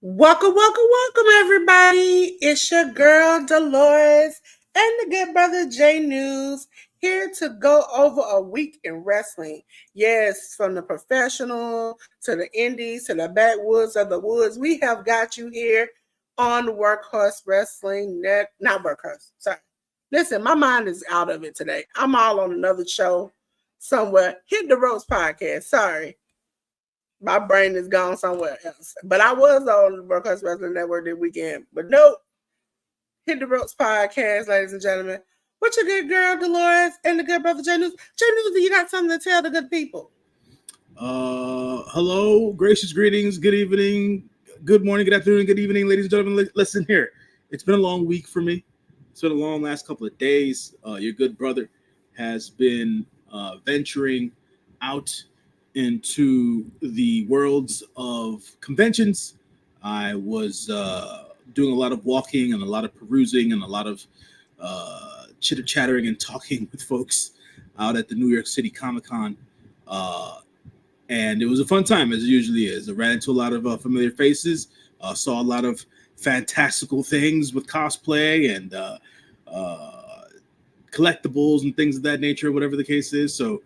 Welcome, everybody. It's your girl, Dolores, and the good brother, J News, here to go over a week in wrestling. Yes, from the professional to the indies to the backwoods of the woods, we have got you here on Workhorse Wrestling Net. Not Workhorse, sorry. Listen, my mind is out of it today. I'm all on another show somewhere. Hit the Ropes podcast. Sorry. My brain is gone somewhere else. But I was on the Broadcast Wrestling Network this weekend. But nope. Hit the Ropes podcast, ladies and gentlemen. What's your good girl, Dolores, and the good brother, Jay News? Jay News, you got something to tell the good people? Hello, gracious greetings, good evening, good morning, good afternoon, good evening, ladies and gentlemen. Listen here. It's been a long week for me. It's been a long last couple of days. Your good brother has been venturing out into the worlds of conventions. I was doing a lot of walking and a lot of perusing and a lot of chitter chattering and talking with folks out at the New York City Comic-Con. And it was a fun time, as it usually is. I ran into a lot of familiar faces, saw a lot of fantastical things with cosplay and collectibles and things of that nature, whatever the case is. So,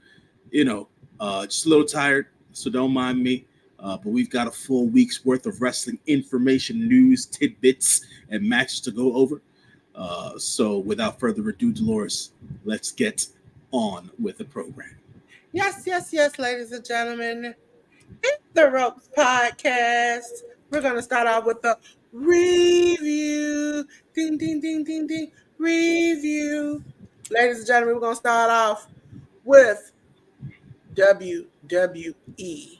just a little tired, so don't mind me. But we've got a full week's worth of wrestling information, news, tidbits, and matches to go over. So without further ado, Dolores, let's get on with the program. Yes, ladies and gentlemen. Hit the Ropes podcast. We're going to start off with the review. Ding, ding, ding, ding, ding. Review. Ladies and gentlemen, we're going to start off with WWE.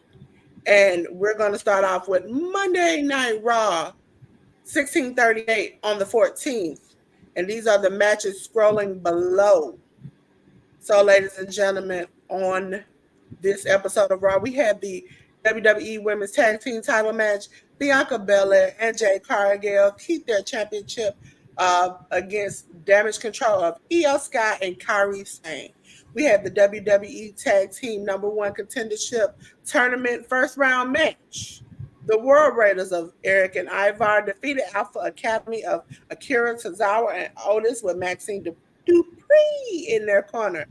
And we're going to start off with Monday Night Raw, 1638 on the 14th. And these are the matches scrolling below. So, ladies and gentlemen, on this episode of Raw, we had the WWE Women's Tag Team title match. Bianca Belair and Jade Cargill keep their championship against Damage Control of Io Sky and Kairi Sane. We had the WWE Tag Team #1 Contendership Tournament first round match. The World Raiders of Eric and Ivar defeated Alpha Academy of Akira Tozawa and Otis with Maxine Dupree in their corner.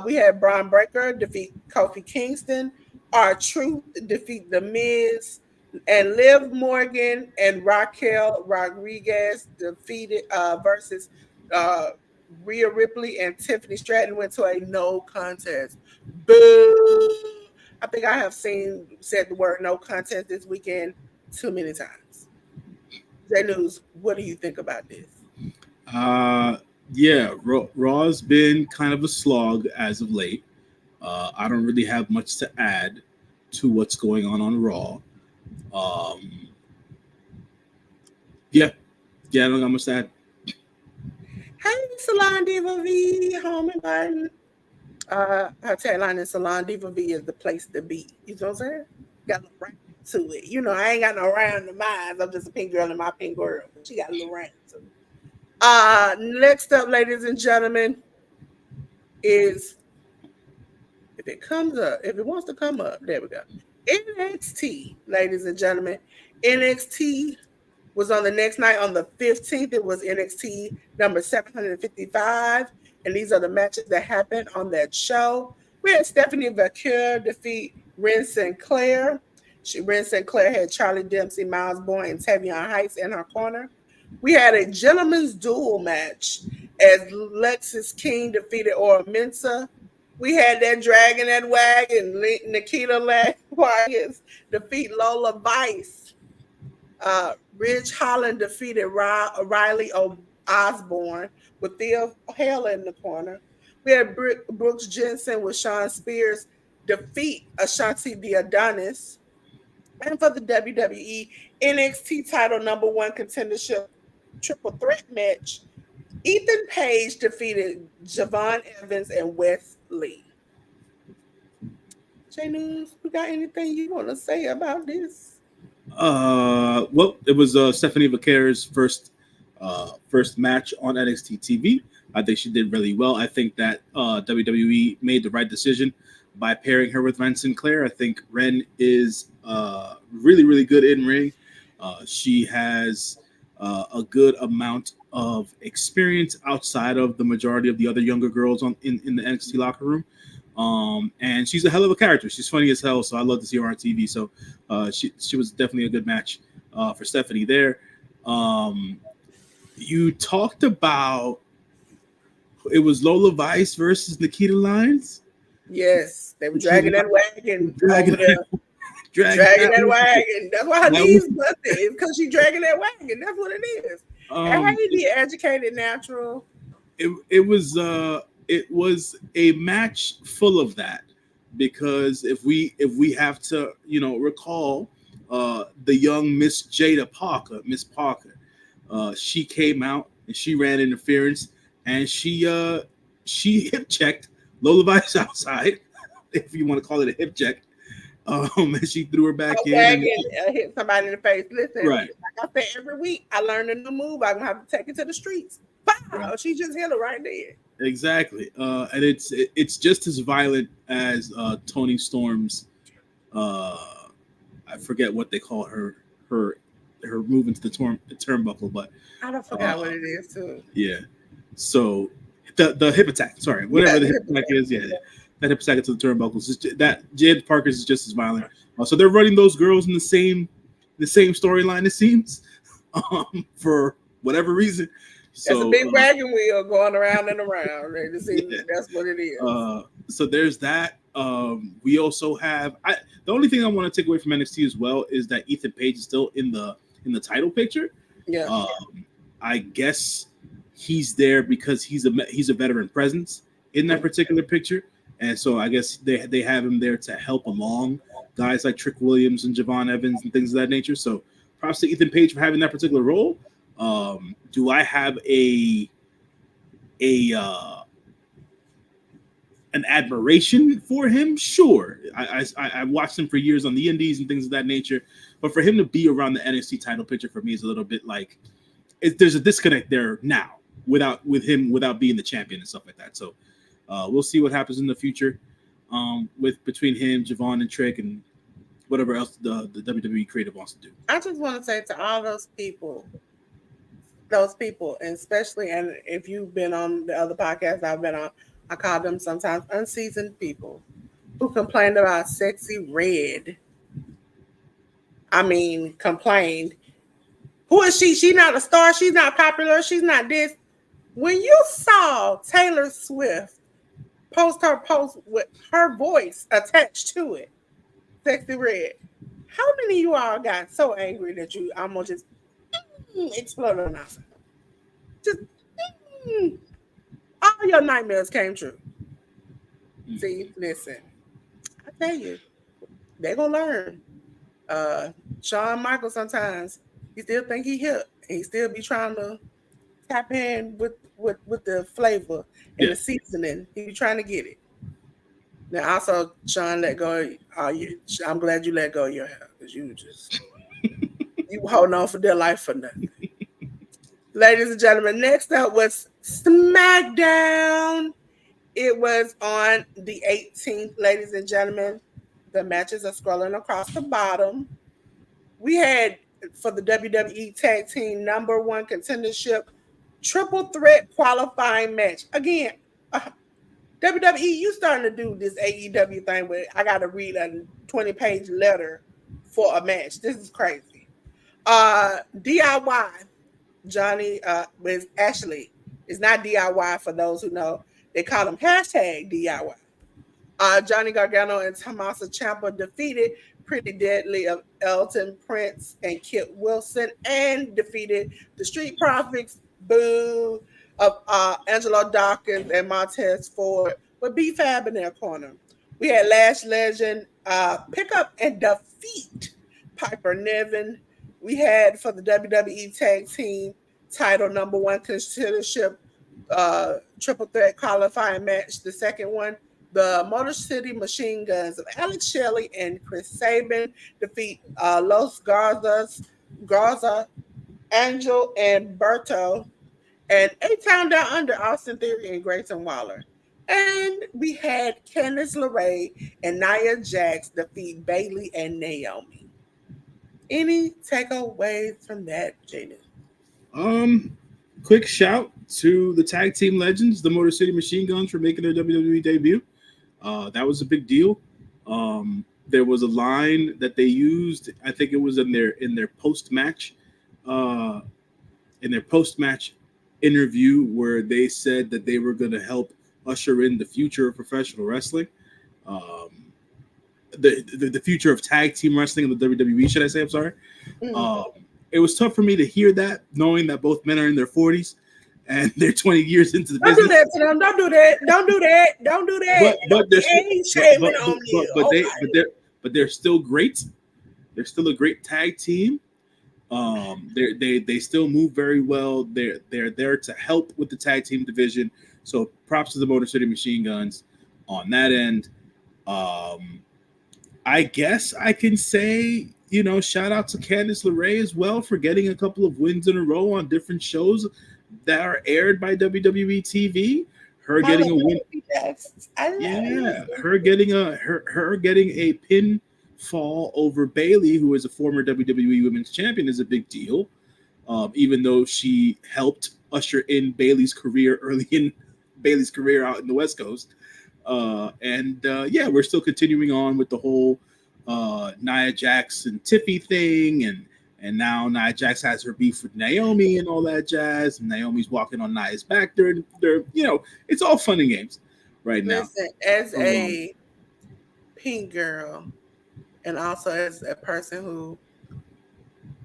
We had Braun Breaker defeat Kofi Kingston. R-Truth defeat The Miz. And Liv Morgan and Raquel Rodriguez defeated versus Rhea Ripley and Tiffany Stratton went to a no contest. Boo! I think I have said the word no contest this weekend too many times. J News, what do you think about this? Yeah, Raw's been kind of a slog as of late. I don't really have much to add to what's going on Raw. Yeah, I don't got much to add. Hey, Salon Diva V, home and garden. Her tagline is Salon Diva V is the place to be. You know what I'm saying? Got a little round to it. You know, I ain't got no round in my eyes. I'm just a pink girl in my pink world. But she got a little round to it. Next up, ladies and gentlemen, is if it wants to come up, there we go. NXT, ladies and gentlemen. NXT was on the next night on the 15th. It was NXT number 755. And these are the matches that happened on that show. We had Stephanie Vaquer defeat Ren Sinclair. Ren Sinclair had Charlie Dempsey, Miles Bourne, and Tavion Heights in her corner. We had a gentleman's duel match as Lexis King defeated Ora Mensah. We had that Dragon that Wagon, Nikita Lyons defeat Lola Vice. Ridge Holland defeated Riley Osborne with Theo Hale in the corner. We had Brooks Jensen with Sean Spears defeat Ashanti the Adonis. And for the WWE NXT title number one contendership triple threat match, Ethan Page defeated Javon Evans and Wes Lee. J News, you got anything you want to say about this? Well, it was Stephanie Vaquer's first match on NXT TV. I think she did really well. I think that WWE made the right decision by pairing her with Ren Sinclair. I think Ren is really, really good in ring. She has a good amount of experience outside of the majority of the other younger girls in the NXT locker room. And she's a hell of a character. She's funny as hell, so I love to see her on TV. So she was definitely a good match for Stephanie there. You talked about it was Lola Vice versus Nikita Lyons. Yes, they were dragging that wagon. Dragging that wagon. That's why her knees busted. It's because she's dragging that wagon. That's what it is. And Hayley educated natural. It was a match full of that, because if we have to recall the young Miss Jada Parker, Miss Parker, she came out and she ran interference and she hip checked Lola Vice outside, if you want to call it a hip check. And she threw her back in and hit somebody in the face. Listen, right. Like I say every week, I learned a new move. I'm gonna have to take it to the streets. Wow, right. She just hit her right there. Exactly, and it's just as violent as Toni Storm's. I forget what they call her move into the turnbuckle, but I don't forget what it is too. Yeah, so the hip attack. Sorry, whatever the hip attack is. Yeah, that hip attack into the turnbuckles. That Jade Parker's is just as violent. So they're running those girls in the same storyline. It seems, for whatever reason. So, that's a big wagon wheel going around and around. Yeah. That's what it is. So there's that. We also have the only thing I want to take away from NXT as well is that Ethan Page is still in the title picture. Yeah. I guess he's there because he's a veteran presence in that particular picture, and so I guess they have him there to help along guys like Trick Williams and Javon Evans and things of that nature. So props to Ethan Page for having that particular role. Do I have an admiration for him? Sure. I watched him for years on the indies and things of that nature, but for him to be around the NXT title picture for me is a little bit like there's a disconnect there now without being the champion and stuff like that. So we'll see what happens in the future between him, Javon, and Trick, and whatever else the WWE creative wants to do. I just want to say to all those people, and especially, and if you've been on the other podcasts I've been on, I call them sometimes unseasoned people who complained about Sexy Red. Complained. Who is she? She's not a star. She's not popular. She's not this. When you saw Taylor Swift post her post with her voice attached to it, Sexy Red, how many of you all got so angry that you almost just exploded on outside? Just all your nightmares came true. See, listen, I tell you, they're gonna learn. Shawn Michaels sometimes he still think he hip, and he still be trying to tap in with the flavor and the seasoning. He be trying to get it. Now, also, Shawn let go. I'm glad you let go of your hair, because you just you holding on for dear life for nothing. Ladies and gentlemen, next up was SmackDown. It was on the 18th, ladies and gentlemen. The matches are scrolling across the bottom. We had, for the WWE Tag Team number one contendership, triple threat qualifying match. Again, WWE, you starting to do this AEW thing where I got to read a 20-page letter for a match. This is crazy. DIY. Johnny is actually, it's not DIY for those who know. They call him #DIY. Johnny Gargano and Tommaso Ciampa defeated Pretty Deadly of Elton Prince and Kit Wilson, and defeated the Street Profits, Boo, of Angelo Dawkins and Montez Ford, with B-Fab in their corner. We had Lash Legend pick up and defeat Piper Niven. We had for the WWE Tag Team title #1 contendership triple threat qualifying match. The second one, the Motor City Machine Guns of Alex Shelley and Chris Sabin defeat Los Garza, Angel, and Berto, and A-Town Down Under, Austin Theory and Grayson Waller. And we had Candice LeRae and Nia Jax defeat Bayley and Naomi. Any takeaways from that, Jaden? Quick shout to the tag team legends, the Motor City Machine Guns, for making their WWE debut. That was a big deal. There was a line that they used. I think it was in their post match, interview, where they said that they were going to help usher in the future of professional wrestling, the future of tag team wrestling in the WWE. Should I say? I'm sorry. Mm-hmm. It was tough for me to hear that, knowing that both men are in their 40s and they're 20 years into the business. Don't do that to them. Don't do that. Don't do that. Don't do that. But they're still great. They're still a great tag team. They still move very well. They're there to help with the tag team division. So props to the Motor City Machine Guns on that end. I guess I can say, shout out to Candice LeRae as well for getting a couple of wins in a row on different shows that are aired by WWE TV. Her getting a win. Her getting a pinfall over Bayley, who is a former WWE Women's Champion, is a big deal. Even though she helped usher in Bayley's career early in Bayley's career out in the West Coast. We're still continuing on with the whole Nia Jax and Tiffy thing, and now Nia Jax has her beef with Naomi and all that jazz, and Naomi's walking on Nia's back. They're it's all fun and games right now. Listen, as a pink girl, and also as a person who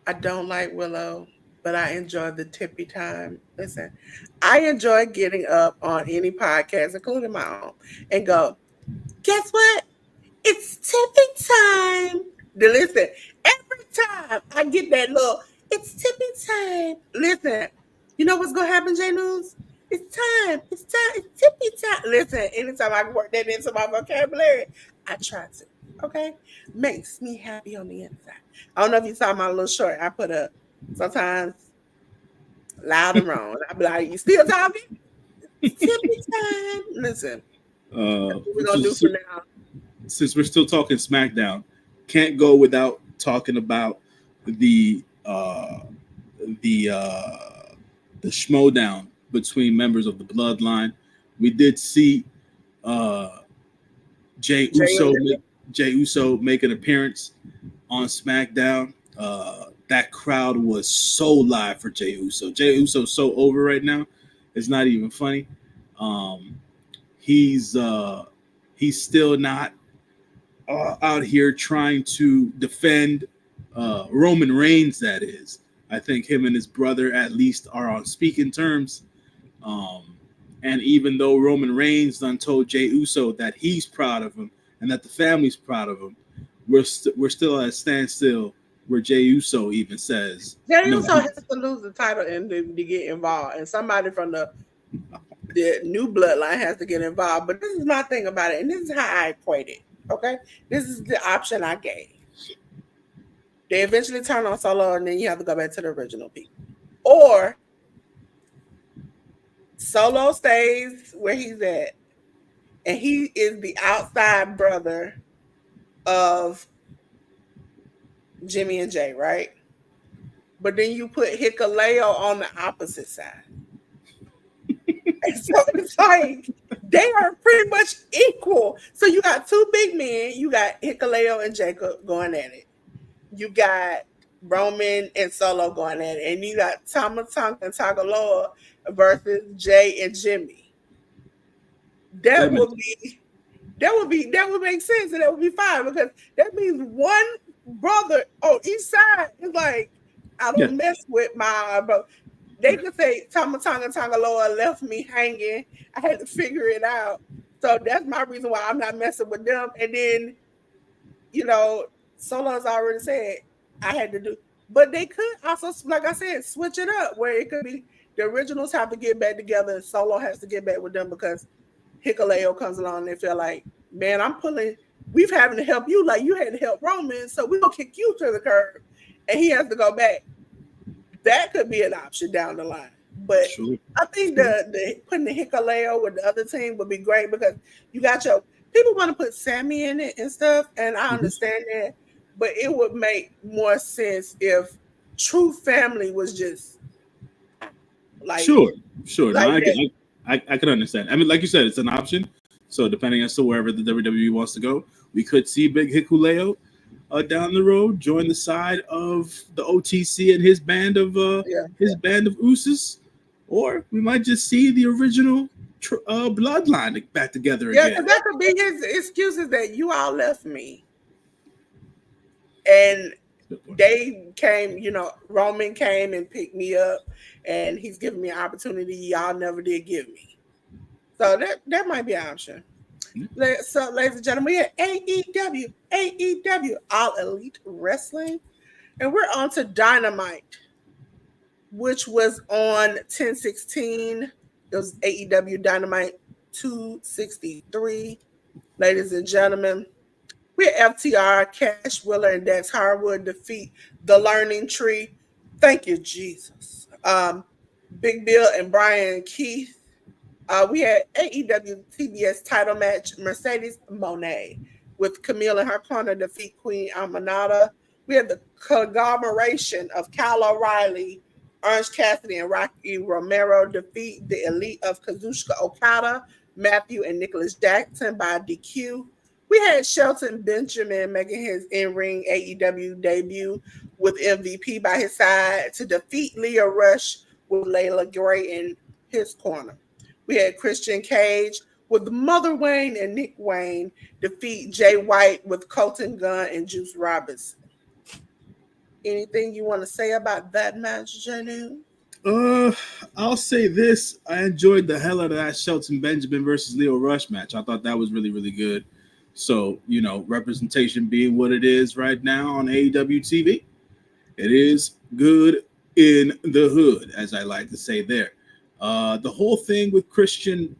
I don't like Willow, but I enjoy the tippy time. Listen, I enjoy getting up on any podcast, including my own, and go, guess what? It's tippy time. Listen, every time I get that look, it's tippy time. Listen, you know what's going to happen, J News? It's time. It's tippy time. Listen, anytime I can work that into my vocabulary, I try to. Okay? Makes me happy on the inside. I don't know if you saw my little short I put up. Sometimes loud and wrong. I'll be like, you still talking? It's tippy time. Listen. What we're going to do for now. Since we're still talking SmackDown, can't go without talking about the schmodown between members of the Bloodline. We did see Jey Uso make an appearance on SmackDown. That crowd was so live for Jey Uso. Jey Uso's so over right now. It's not even funny. He's still not out here trying to defend Roman Reigns, that is. I think him and his brother at least are on speaking terms. And even though Roman Reigns done told Jey Uso that he's proud of him and that the family's proud of him, we're still at a standstill where Jey Uso even says Jey Uso has to lose the title and to get involved, and somebody from the new bloodline has to get involved. But this is my thing about it, and this is how I equate it. Okay, this is the option I gave. They eventually turn on Solo, and then you have to go back to the original people, or Solo stays where he's at, and he is the outside brother of Jimmy and Jay, right? But then you put Hikuleo on the opposite side. And so it's like they are pretty much equal. So you got two big men. You got Hikuleo and Jacob going at it. You got Roman and Solo going at it. And you got Tama Tonga and Tagaloa versus Jay and Jimmy. That would make sense, and that would be fine, because that means one brother on each side is like, I don't mess with my brother. They could say Tama Tonga and Tagaloa left me hanging. I had to figure it out. So that's my reason why I'm not messing with them. And then, Solo's already said, I had to do. But they could also, like I said, switch it up where it could be the originals have to get back together and Solo has to get back with them because Hikuleo comes along and they feel like, man, we've having to help you like you had to help Roman, so we're gonna kick you to the curb, and he has to go back. That could be an option down the line. But Sure. I think the putting the Hikuleo with the other team would be great because you got your people want to put Sammy in it and stuff, and I understand that, but it would make more sense if True Family was just like Sure. Like No, I can understand. I mean, like you said, it's an option. So depending as to wherever the WWE wants to go, we could see Big Hikuleo down the road join the side of the OTC and his band of Usos, or we might just see the original bloodline back together yeah, again. because that could be his excuses that you all left me. And they came, Roman came and picked me up, and he's giving me an opportunity y'all never did give me. So that might be an option. So, ladies and gentlemen, we had AEW, All Elite Wrestling, and we're on to Dynamite, which was on 10/16. It was AEW Dynamite 263. Ladies and gentlemen, we had FTR, Cash Wheeler, and Dax Harwood defeat the Learning Tree. Thank you, Jesus. Big Bill and Brian Keith. We had AEW TBS title match, Mercedes Moné with Camille in her corner defeat Queen Aminata. We had the conglomeration of Kyle O'Reilly, Orange Cassidy, and Rocky Romero defeat the Elite of Kazuchika Okada, Matthew, and Nicholas Jackson by DQ. We had Shelton Benjamin making his in-ring AEW debut with MVP by his side to defeat Leah Rush with Layla Gray in his corner. We had Christian Cage with Mother Wayne and Nick Wayne defeat Jay White with Colton Gunn and Juice Robinson. Anything you want to say about that match, Janu? I'll say this. I enjoyed the hell out of that Shelton Benjamin versus Leo Rush match. I thought that was really, really good. So, representation being what it is right now on AEW TV, it is good in the hood, as I like to say there. The whole thing with Christian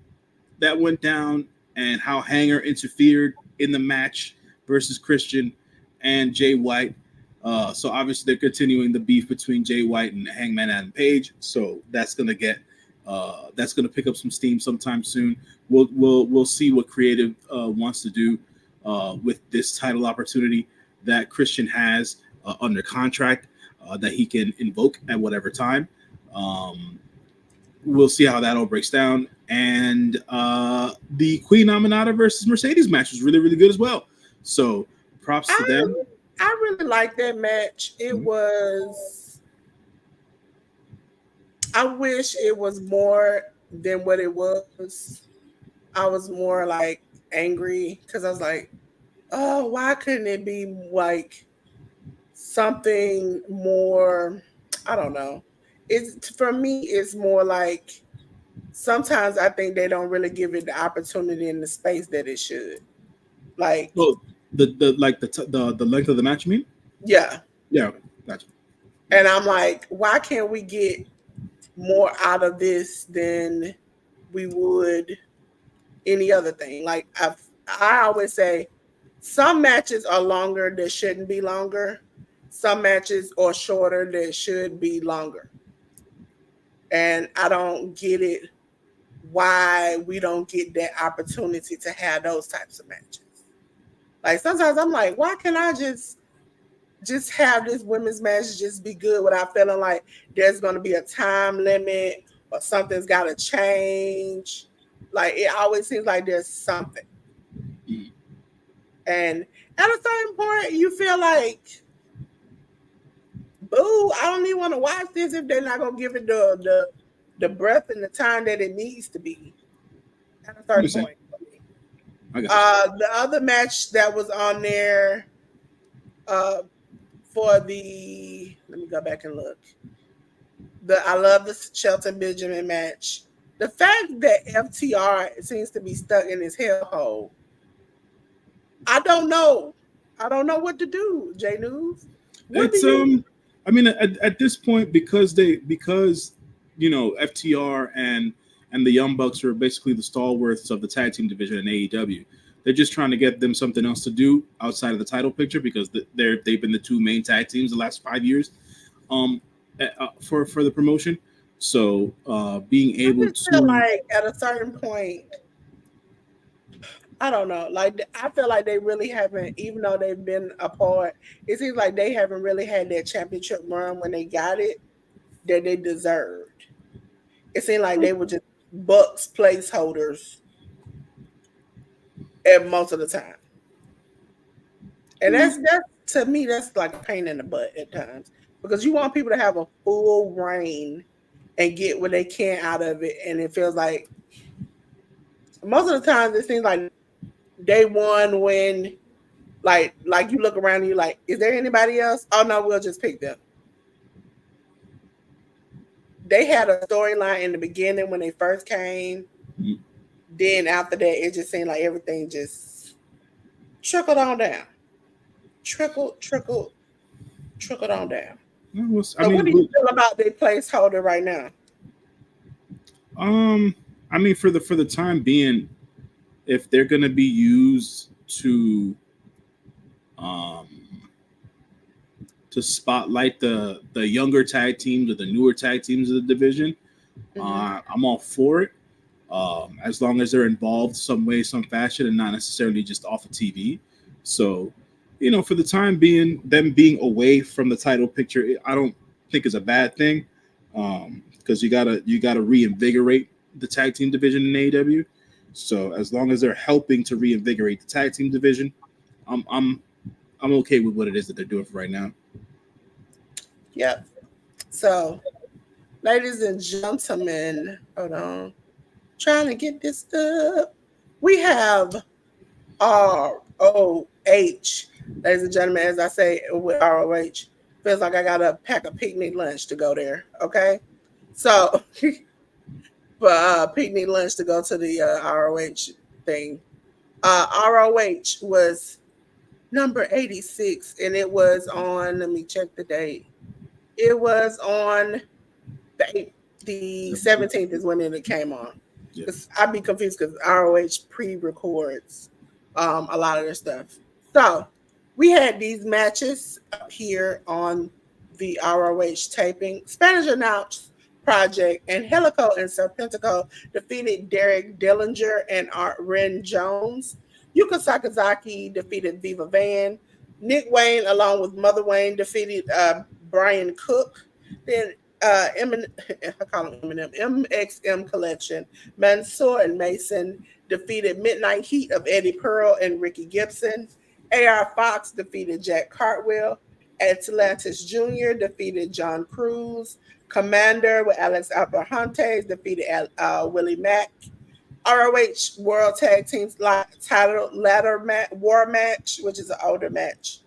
that went down and how Hanger interfered in the match versus Christian and Jay White. So obviously they're continuing the beef between Jay White and Hangman Adam Page. So that's gonna pick up some steam sometime soon. We'll see what creative wants to do with this title opportunity that Christian has under contract that he can invoke at whatever time. We'll see how that all breaks down. And the Queen Aminata versus Mercedes match was really, really good as well. So props to them. I really like that match. It was. I wish it was more than what it was. I was more like angry because I was like, oh, why couldn't it be like something more? I don't know. For me, it's more like sometimes I think they don't really give it the opportunity and the space that it should. Like, well, the length of the match, you mean? Yeah. Yeah, gotcha. And I'm like, why can't we get more out of this than we would any other thing? Like I always say, some matches are longer that shouldn't be longer. Some matches are shorter that should be longer. And I don't get it why we don't get that opportunity to have those types of matches. Like sometimes I'm like, why can't I just have this women's match just be good without feeling like there's going to be a time limit or something's got to change? Like it always seems like there's something. And at a certain point, you feel like, boo, I don't even want to watch this if they're not going to give it the breadth and the time that it needs to be. At a certain point. The other match that was on there for the, let me go back and look. I love the Shelton Benjamin match. The fact that FTR seems to be stuck in his hellhole, I don't know. I don't know what to do, J News. What do It's you? I mean, at this point, because FTR and the Young Bucks are basically the stalwarts of the tag team division in AEW. They're just trying to get them something else to do outside of the title picture because they've been the two main tag teams the last 5 years for the promotion. So being I able just feel to like at a certain point, I don't know. Like I feel like they really haven't, even though they've been apart. It seems like they haven't really had that championship run when they got it that they deserved. It seemed like they were just Bucks placeholders at most of the time, and that's to me that's like a pain in the butt at times because you want people to have a full reign and get what they can out of it, and it feels like most of the times it seems like they won when like you look around and you're like, is there anybody else? Oh no, we'll just pick them. They had a storyline in the beginning when they first came. Then after that, it just seemed like everything just trickled on down. Trickled on down. I So what do mean, you feel about their placeholder right now? um, I mean, for the time being, if they're gonna be used um to spotlight the younger tag teams or the newer tag teams of the division, I'm all for it. As long as they're involved some way, some fashion, and not necessarily just off of TV. So, for the time being, them being away from the title picture, I don't think is a bad thing, because you gotta reinvigorate the tag team division in AEW. So as long as they're helping to reinvigorate the tag team division, I'm I'm okay with what it is that they're doing for right now. Yep. So, ladies and gentlemen, hold on. Trying to get this up. We have ROH. Ladies and gentlemen, as I say with ROH, feels like I gotta pack a picnic lunch to go there. Okay. So for picnic lunch to go to the ROH thing. ROH was number 86 and it was on, let me check the date. It was on the 17th is when it came on. Yeah. I'd be confused because ROH pre-records a lot of their stuff. So we had these matches up here on the ROH taping. Spanish Announce Project and Helico and Serpentico defeated Derek Dillinger and Art Ren Jones. Yuka Sakazaki defeated Viva Van. Nick Wayne, along with Mother Wayne, defeated Brian Cook. Then I call him Eminem, MXM Collection, Mansoor and Mason defeated Midnight Heat of Eddie Pearl and Ricky Gibson. AR Fox defeated Jack Cartwheel. Atlantis Jr. defeated John Cruz. Commander with Alex Abrahantes defeated Willie Mack. ROH World Tag Team title ladder war match, which is an older match.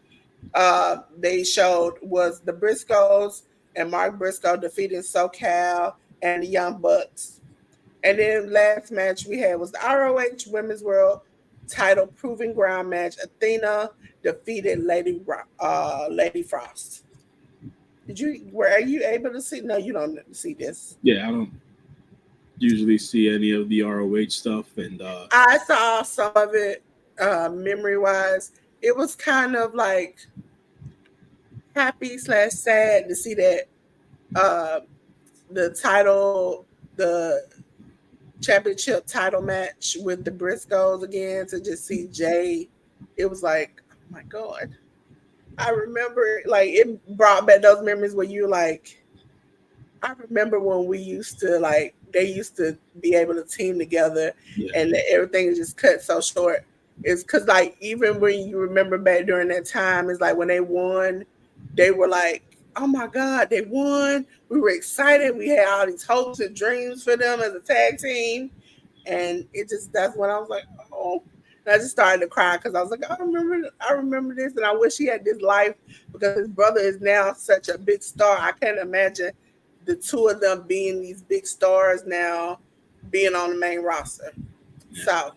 They showed was the Briscoes and Mark Briscoe defeating SoCal and the Young Bucks. And then last match we had was the ROH Women's World Title Proving Ground match. Athena defeated Lady Frost. Are you able to see? No, you don't see this. Yeah, I don't usually see any of the ROH stuff, and I saw some of it memory wise. It was kind of like happy / sad to see that the championship title match with the Briscoes again, to just see Jay. It was like, oh my God. I remember like it brought back those memories where you like, I remember when we used to like, they used to be able to team together and everything is just cut so short. It's because like, even when you remember back during that time, it's like when they won, they were like, oh my God, they won. We were excited. We had all these hopes and dreams for them as a tag team. And that's when I was like, oh. And I just started to cry because I was like, I remember this, and I wish he had this life because his brother is now such a big star. I can't imagine the two of them being these big stars now, being on the main roster. Yeah. So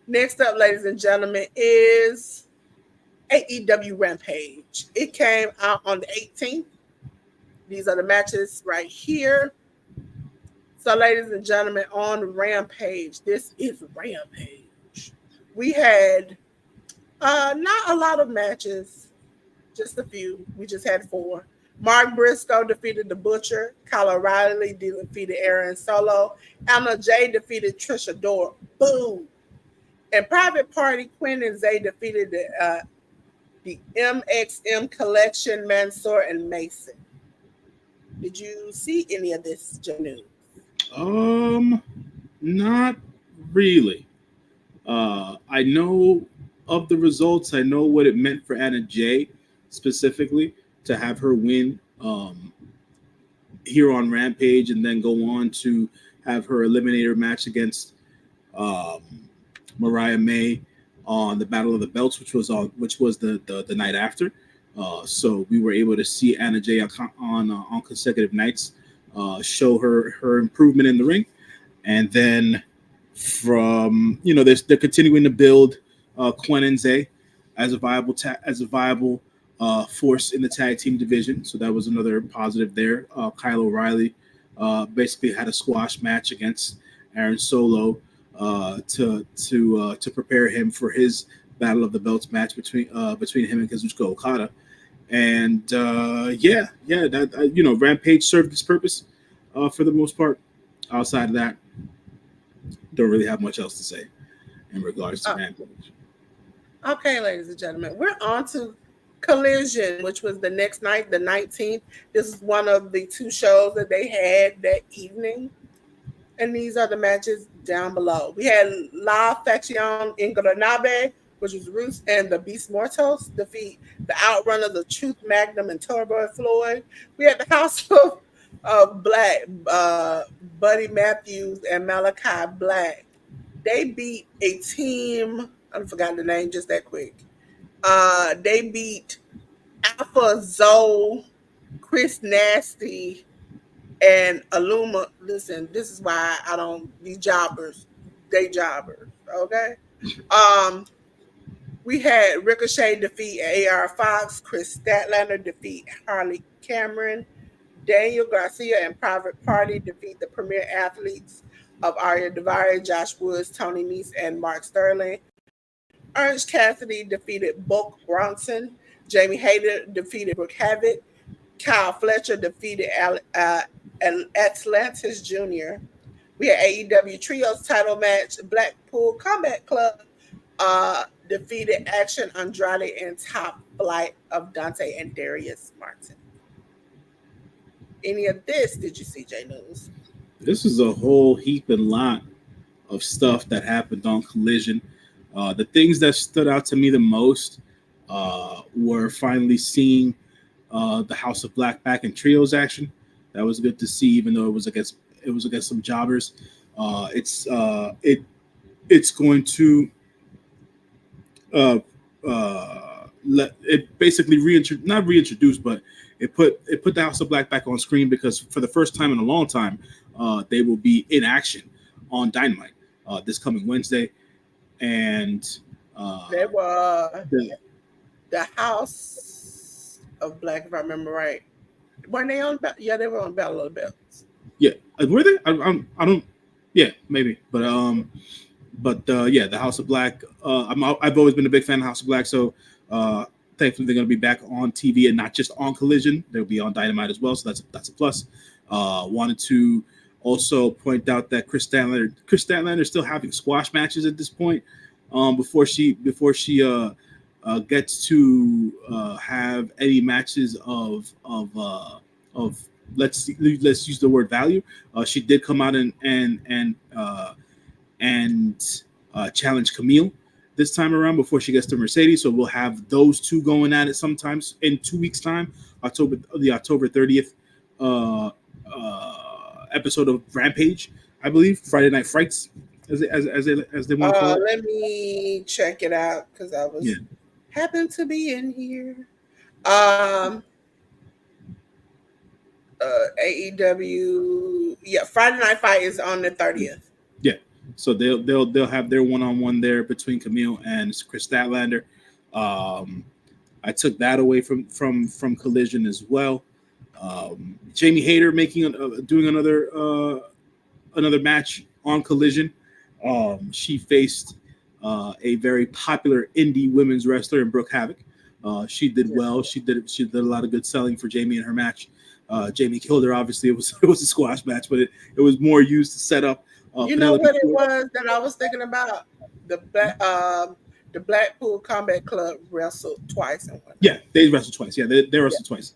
next up, ladies and gentlemen, is AEW Rampage. It came out on the 18th. These are the matches right here. So, ladies and gentlemen, on Rampage, this is Rampage. We had not a lot of matches, just a few. We just had 4. Mark Briscoe defeated The Butcher. Kyle O'Reilly defeated Aaron Solo. Anna Jay defeated Trisha Dora. Boom. And Private Party, Quinn and Zay defeated the MXM Collection, Mansoor and Mason. Did you see any of this, Janu? Not really. I know of the results. I know what it meant for Anna Jay specifically to have her win here on Rampage and then go on to have her eliminator match against Mariah May on the Battle of the Belts, which was the night after. So we were able to see Anna Jay on consecutive nights show her improvement in the ring, and then from they're continuing to build Quinn and Zay as a viable force in the tag team division. So that was another positive there. Kyle O'Reilly basically had a squash match against Aaron Solo to prepare him for his Battle of the Belts match between him and Kazuchika Okada. And Rampage served its purpose for the most part. Outside of that, don't really have much else to say in regards to Rampage. Okay, ladies and gentlemen, we're on to Collision, which was the next night, the 19th. This is one of the 2 shows that they had that evening. And these are the matches down below. We had La Faction Ingranable, which was Roos and the Beast Mortos, defeat the Outrunner, the Truth Magnum, and Turbo Floyd. We had the House of Black, Buddy Matthews and Malachi Black. They beat a team, I forgot the name just that quick. They beat Alpha Zoe, Chris Nasty, and Aluma. Listen, this is why I don't, these jobbers, they jobbers, okay? We had Ricochet defeat AR Fox, Chris Statlander defeat Harley Cameron, Daniel Garcia and Private Party defeat the premier athletes of Arya Daivari, Josh Woods, Tony Nese, and Mark Sterling. Ernst Cassidy defeated Bulk Bronson. Jamie Hayter defeated Brooke Havoc. Kyle Fletcher defeated Atlantis Jr. We had AEW Trios title match. Blackpool Combat Club defeated Action Andrade and Top Flight of Dante and Darius Martin. Any of this did you see, J News? This is a whole heap and lot of stuff that happened on Collision. The things that stood out to me the most were finally seeing the House of Black back in trios action. That was good to see, even though it was against some jobbers. It's going to let it basically not reintroduce, but it put the House of Black back on screen, because for the first time in a long time, they will be in action on Dynamite this coming Wednesday. And they were the House of Black, if I remember right. Weren't they on? Yeah, they were on Battle of the Belts. Yeah, were they? I don't. Yeah, maybe. But yeah, the House of Black. I've always been a big fan of House of Black, so thankfully they're going to be back on TV and not just on Collision. They'll be on Dynamite as well, so that's a plus. Wanted to also point out that Chris Statlander is still having squash matches at this point. Before she gets to have any matches of let's use the word value. She did come out and challenge Camille this time around before she gets to Mercedes. So we'll have those two going at it sometimes in 2 weeks' time. October 30th episode of Rampage, I believe. Friday Night Frights, as they want to call it. Let me check it out, because I was happened to be in here. AEW, Friday Night Fight is on the 30th. Yeah, so they'll have their one-on-one there between Camille and Chris Statlander. I took that away from Collision as well. Jamie Hayter doing another match on Collision. She faced a very popular indie women's wrestler in Brooke Havoc. She did well. She did a lot of good selling for Jamie in her match. Jamie killed her. Obviously, it was a squash match, but it was more used to set up. You know what it was that I was thinking about? The Blackpool Combat Club wrestled twice. Yeah, they wrestled twice. Yeah, they wrestled twice.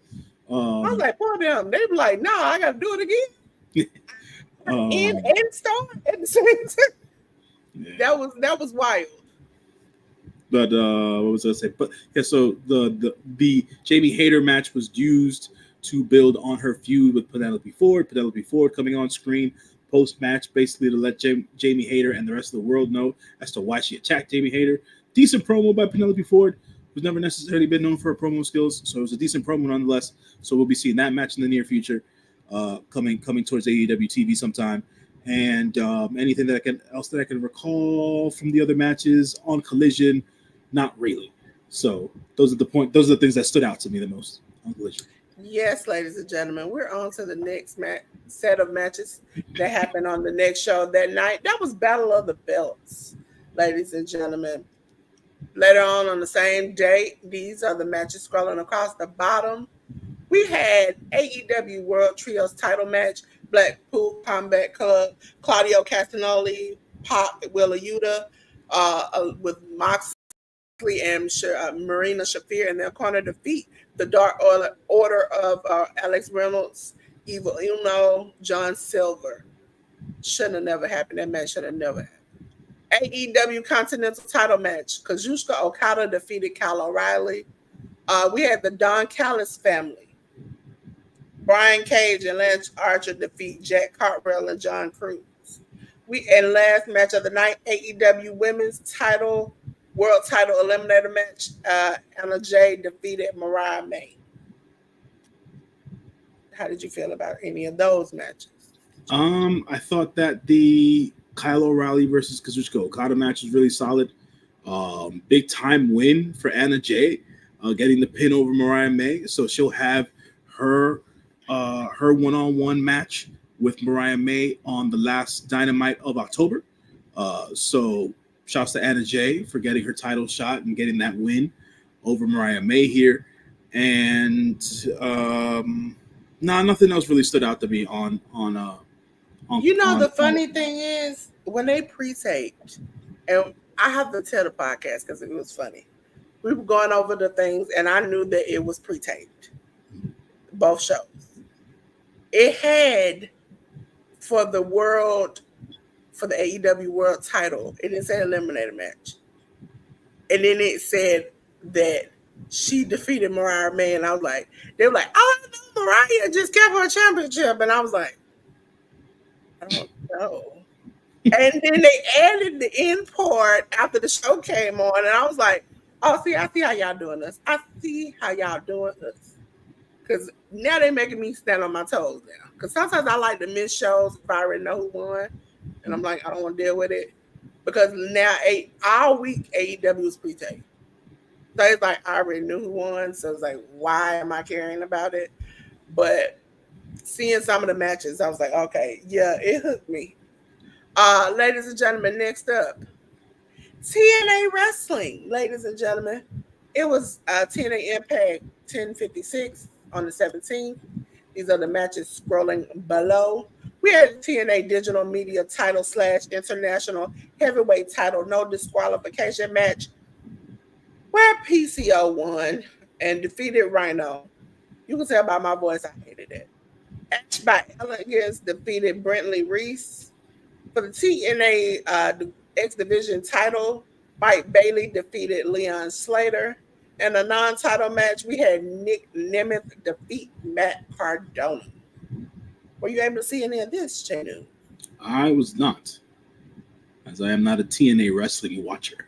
I was like, poor them. They be like, no, I got to do it again. And start at the same time. Yeah. That was wild. But what was I say? But yeah, so the Jamie Hayter match was used to build on her feud with Penelope Ford. Penelope Ford coming on screen post match, basically to let Jamie Hayter and the rest of the world know as to why she attacked Jamie Hayter. Decent promo by Penelope Ford, who's never necessarily been known for her promo skills, so it was a decent promo nonetheless. So we'll be seeing that match in the near future, coming towards AEW TV sometime. And anything that I can recall from the other matches on Collision, not really. So those are the things that stood out to me the most on Collision. Yes, ladies and gentlemen, we're on to the next set of matches that happened on the next show that night. That was Battle of the Belts, ladies and gentlemen. Later on the same date, these are the matches scrolling across the bottom. We had AEW World Trios title match, Blackpool Combat Club, Claudio Castagnoli, Pac, Willa Yuta, with Moxley and Marina Shafir in their corner, defeat the Dark Order of Alex Reynolds, Evil Uno, John Silver. Should have never happened. That match should have never happened. AEW Continental title match. Kazuchika Okada defeated Kyle O'Reilly. We had the Don Callis family. Brian Cage and Lance Archer defeat Jack Cartwheel and John Cruz. And last match of the night, AEW Women's title, World title eliminator match. Anna Jay defeated Mariah May. How did you feel about any of those matches? I thought that the Kyle O'Reilly versus Kazuchika Okada match was really solid. Big time win for Anna Jay, getting the pin over Mariah May. So she'll have her one-on-one match with Mariah May on the last Dynamite of October. So shouts to Anna Jay for getting her title shot and getting that win over Mariah May here. And nothing else really stood out to me on the funny thing is when they pre-taped, and I have to tell the podcast because it was funny. We were going over the things, and I knew that it was pre-taped. Both shows. It had for the AEW World title, it didn't say eliminator match. And then it said that she defeated Mariah May, and I was like, they were like, oh, no, Mariah just kept her championship. And I was like, I don't know. And then they added the end part after the show came on, and I was like, oh, see, I see how y'all doing this. I see how y'all doing this. Because now they're making me stand on my toes now. Because sometimes I like to miss shows if I already know who won. And I'm like, I don't want to deal with it. Because now all week AEW is pre-tape. So it's like, I already knew who won. So it's like, why am I caring about it? But seeing some of the matches, I was like, okay, yeah, it hooked me. Ladies and gentlemen, next up, TNA Wrestling. Ladies and gentlemen, it was TNA Impact 1056 on the 17th. These are the matches scrolling below. We had TNA Digital Media title / International Heavyweight title, no disqualification match, where PCO won and defeated Rhino. You can tell by my voice I hated it. Ash by Elegance defeated Brentley Reese. For the TNA X Division title, Mike Bailey defeated Leon Slater. And a non-title match, we had Nick Nemeth defeat Matt Cardona. Were you able to see any of this, Chanu? I was not, as I am not a TNA wrestling watcher.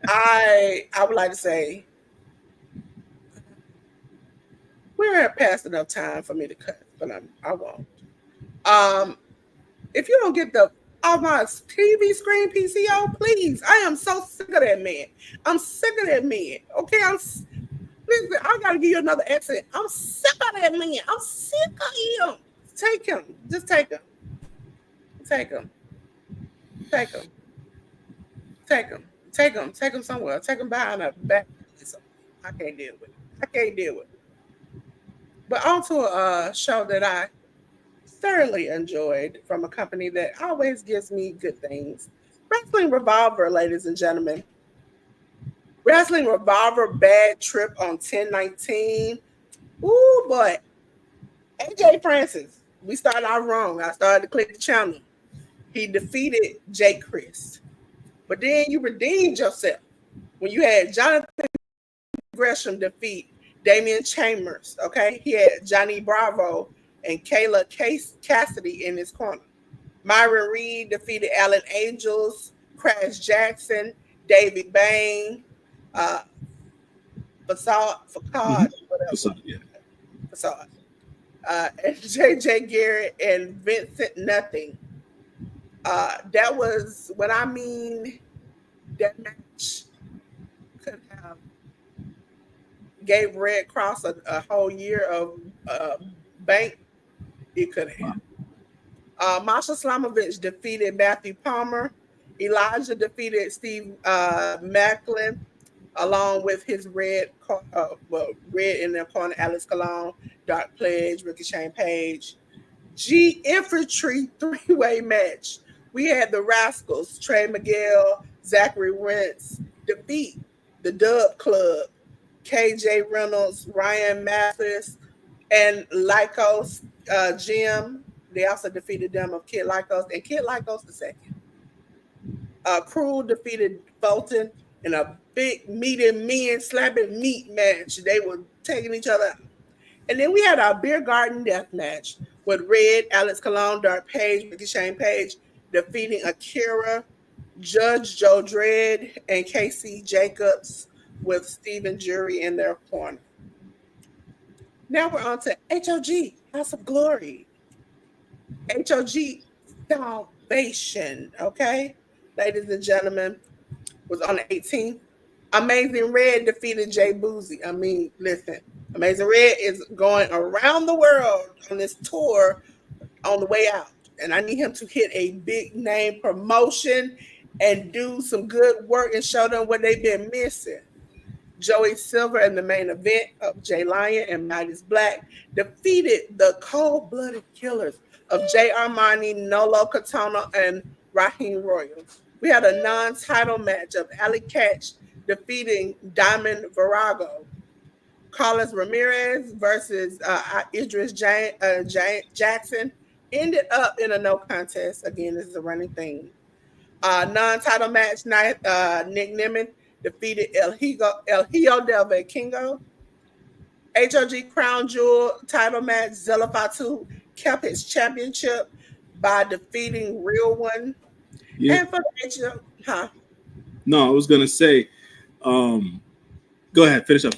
I would like to say we're past enough time for me to cut, but I won't. If you don't get the off my TV screen PCO, please. I am so sick of that man. I'm sick of that man. Okay, Listen, I gotta give you another accent. I'm sick of that man. I'm sick of him. Take him. Just take him. Take him. Take him. Take him. Take him. Take him somewhere. Take him behind a back. I can't deal with it. I can't deal with it. But on to a show that I thoroughly enjoyed from a company that always gives me good things. Wrestling Revolver, ladies and gentlemen. Wrestling Revolver Bad Trip on 10/19. Ooh, boy. AJ Francis. We started out wrong. I started to click the channel. He defeated Jake Crist. But then you redeemed yourself when you had Jonathan Gresham defeat Damian Chambers. Okay. He had Johnny Bravo and Kayla Cassidy in his corner. Myron Reed defeated Alan Angels, Crash Jackson, David Bain, Facade, whatever. Facade. And JJ Garrett and Vincent Nothing. That was what I mean. That match could have gave Red Cross a whole year of bank. It could have. Masha Slamovich defeated Matthew Palmer. Elijah defeated Steve Macklin, along with his red in the corner, Alex Colon, Dark Pledge, Ricky Shane Page. G Infantry three-way match. We had the Rascals, Trey Miguel, Zachary Wentz defeat the Dub Club, KJ Reynolds, Ryan Mathis, and Lycos Jim. They also defeated them of Kid Lycos and Kid Lycos the second. Cruel defeated Fulton in a big meaty men slapping meat match. They were taking each other out. And then we had our beer garden death match with Red, Alex Colon, Dark Page, Ricky Shane Page defeating Akira, Judge Joe Dredd, and KC Jacobs with Stephen Jury in their corner. Now we're on to HOG, House of Glory. HOG Salvation, okay? Ladies and gentlemen, was on the 18th. Amazing Red defeated Jay Boozy. I mean, listen, Amazing Red is going around the world on this tour on the way out. And I need him to hit a big name promotion and do some good work and show them what they've been missing. Joey Silver in the main event of Jay Lion and Midas Black defeated the cold-blooded killers of Jay Armani, Nolo Katana, and Raheem Royal. We had a non-title match of Ali Catch defeating Diamond Virago. Carlos Ramirez versus Idris Jackson ended up in a no contest. Again, this is a running thing. Non-title match, Nick Nemeth defeated El Hijo del Vikingo. HOG Crown Jewel title match, Zilla Fatu kept his championship by defeating Real One. Yeah. And for the HOG, No, I was going to say, go ahead, finish up.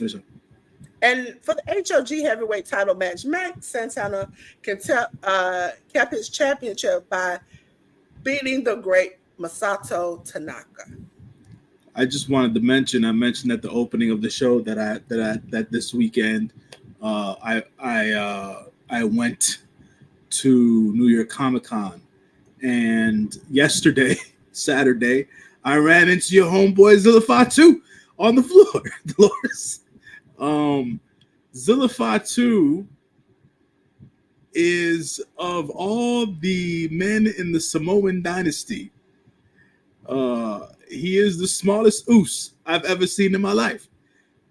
And for the HOG heavyweight title match, Matt Santana kept his championship by beating the great Masato Tanaka. I just wanted to mention, I mentioned at the opening of the show that this weekend I went to New York Comic Con, and yesterday, Saturday, I ran into your homeboy Zilla Fatu on the floor, Dolores. Zilla Fatu is, of all the men in the Samoan dynasty, he is the smallest oos I've ever seen in my life.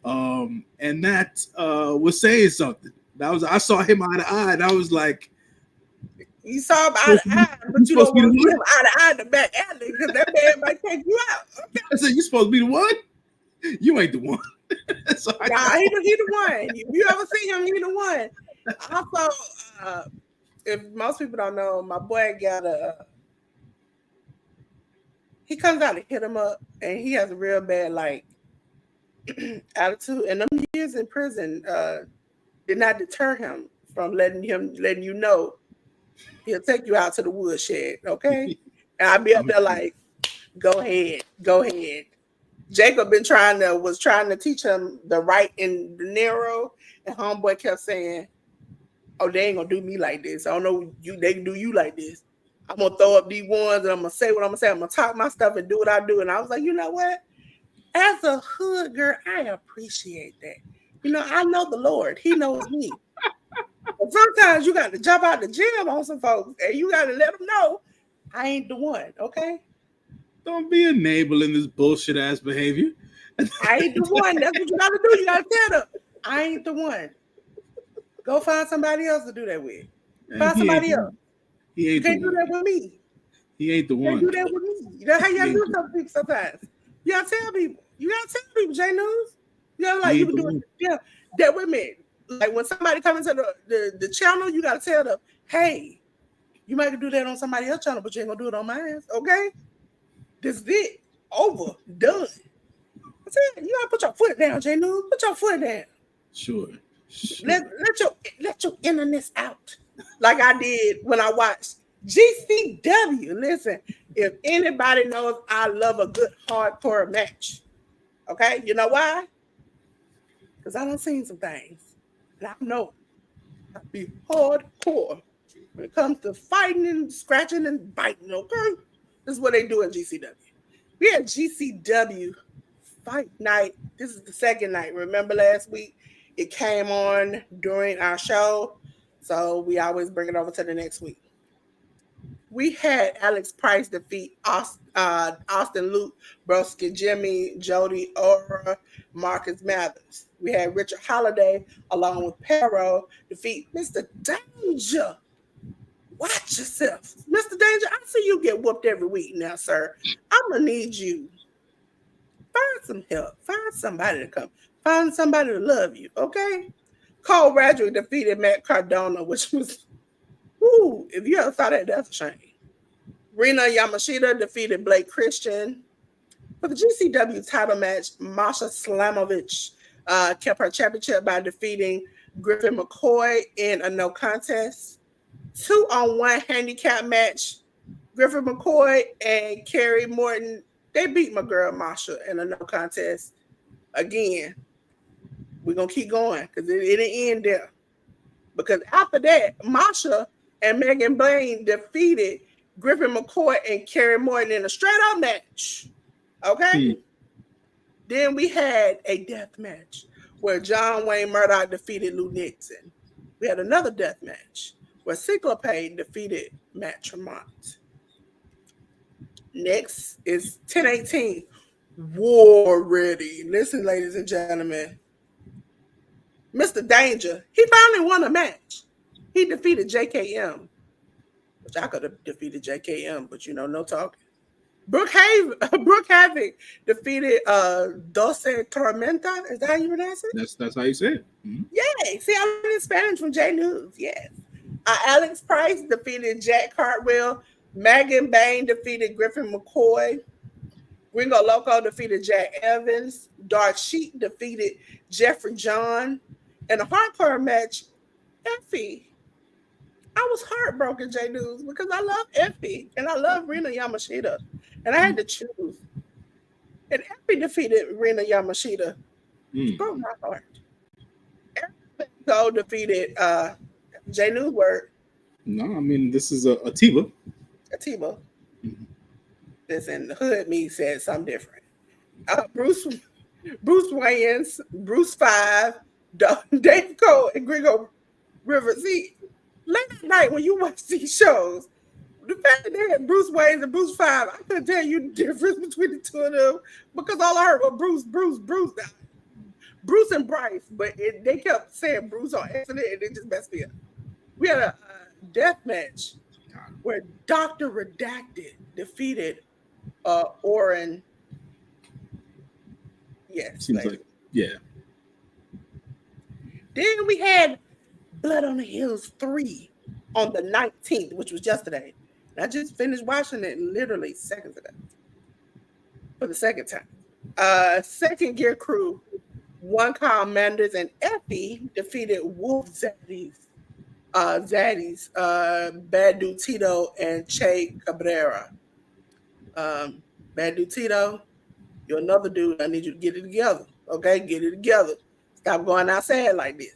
And that was saying something. I saw him eye to eye, and I was like, you saw him eye to eye, but you don't want to see him eye to eye in the back alley because that man might take you out. Okay. I said, you supposed to be the one? You ain't the one. So he the one. You ever see him, he the one. Also, if most people don't know, my boy got he comes out to hit him up, and he has a real bad attitude. And them years in prison did not deter him from letting you know he'll take you out to the woodshed, okay? And I'll be up there like, go ahead. Jacob was trying to teach him the right and the narrow, and homeboy kept saying, "Oh, they ain't gonna do me like this. I don't know they can do you like this. I'm gonna throw up these ones and I'm gonna say what I'm gonna say. I'm gonna talk my stuff and do what I do." And I was like, you know what? As a hood girl, I appreciate that. You know, I know the Lord. He knows me. But sometimes you got to jump out the gym on some folks and you got to let them know I ain't the one, okay? Don't be enabling this bullshit ass behavior. I ain't the one. That's what you got to do. You got to tell them, I ain't the one. Go find somebody else to do that with. Find somebody else. He ain't you can't do that with me. He ain't the one. You can't do that with me. You know how you got to do something sometimes. You got to tell people. You got to tell people, J News. You got to like, you been doing yeah, that with me. Like when somebody comes into the channel, you got to tell them, hey, you might do that on somebody else's channel, but you ain't going to do it on mine. Okay? This is it. Over. Done. That's it. You got to put your foot down, J News. Put your foot down. Sure. Let your internets out. Like I did when I watched GCW. Listen, if anybody knows I love a good hardcore match, okay? You know why? Because I done seen some things. And I know I be hardcore when it comes to fighting and scratching and biting, okay? This is what they do in GCW. We had GCW fight night. This is the second night. Remember last week? It came on during our show. So we always bring it over to the next week. We had Alex Price defeat Austin Luke, Broski Jimmy, Jody Ora, Marcus Mathers. We had Richard Holiday along with Perro defeat Mr. Danger. Watch yourself. Mr. Danger, I see you get whooped every week now, sir. I'm going to need you. Find some help. Find somebody to come. Find somebody to love you, okay? Cole Radrick defeated Matt Cardona, which was, if you ever thought that, that's a shame. Rina Yamashita defeated Blake Christian. For the GCW title match, Masha Slamovich kept her championship by defeating Griffin McCoy in a no contest. 2-on-1 handicap match, Griffin McCoy and Kerry Morton, they beat my girl Masha in a no contest. Again, we're going to keep going because it didn't end there. Because after that, Masha and Megan Blaine defeated Griffin McCoy and Kerry Morton in a straight-up match. Okay? Then we had a death match where John Wayne Murdoch defeated Lou Nixon. We had another death match where Cyclopade defeated Matt Tremont. Next is 1018. War ready. Listen, ladies and gentlemen. Mr. Danger, he finally won a match. He defeated JKM, which I could have defeated JKM, but no talking. Brooke Havoc defeated Dulce Tormenta. Is that how you pronounce it? That's how you say it. Mm-hmm. Yay. See, I'm in Spanish from J News. Yes. Alex Price defeated Jack Cartwheel. Megan Bain defeated Griffin McCoy. Gringo Loco defeated Jack Evans. Dark Sheet defeated Jeffrey John. In a hardcore match, Effie. I was heartbroken, J News, because I love Effie and I love Rina Yamashita. And I had to choose. And Effie defeated Rina Yamashita. Broke my heart. Go defeated J News word. No, I mean, this is a Atiba. Atiba. Listen, the hood me said something different. Bruce Wayans, Bruce 5, Dave Cole, and Gringo Rivers. See, late at night when you watch these shows, the fact that they had Bruce Wayans and Bruce 5, I couldn't tell you the difference between the two of them because all I heard was Bruce and Bryce, but they kept saying Bruce on accident and it just messed me up. We had a death match where Dr. Redacted defeated Oren. Yes. Seems like, yeah. Then we had Blood on the Hills 3 on the 19th, which was yesterday. And I just finished watching it literally seconds ago for the second time. Second Gear Crew, One Kyle Manders and Effie defeated Wolf Zaddies, Bad Dude Tito and Che Cabrera. Bad Dude Tito, You're another dude. I need you to get it together. Okay, get it together. Stop going outside like this.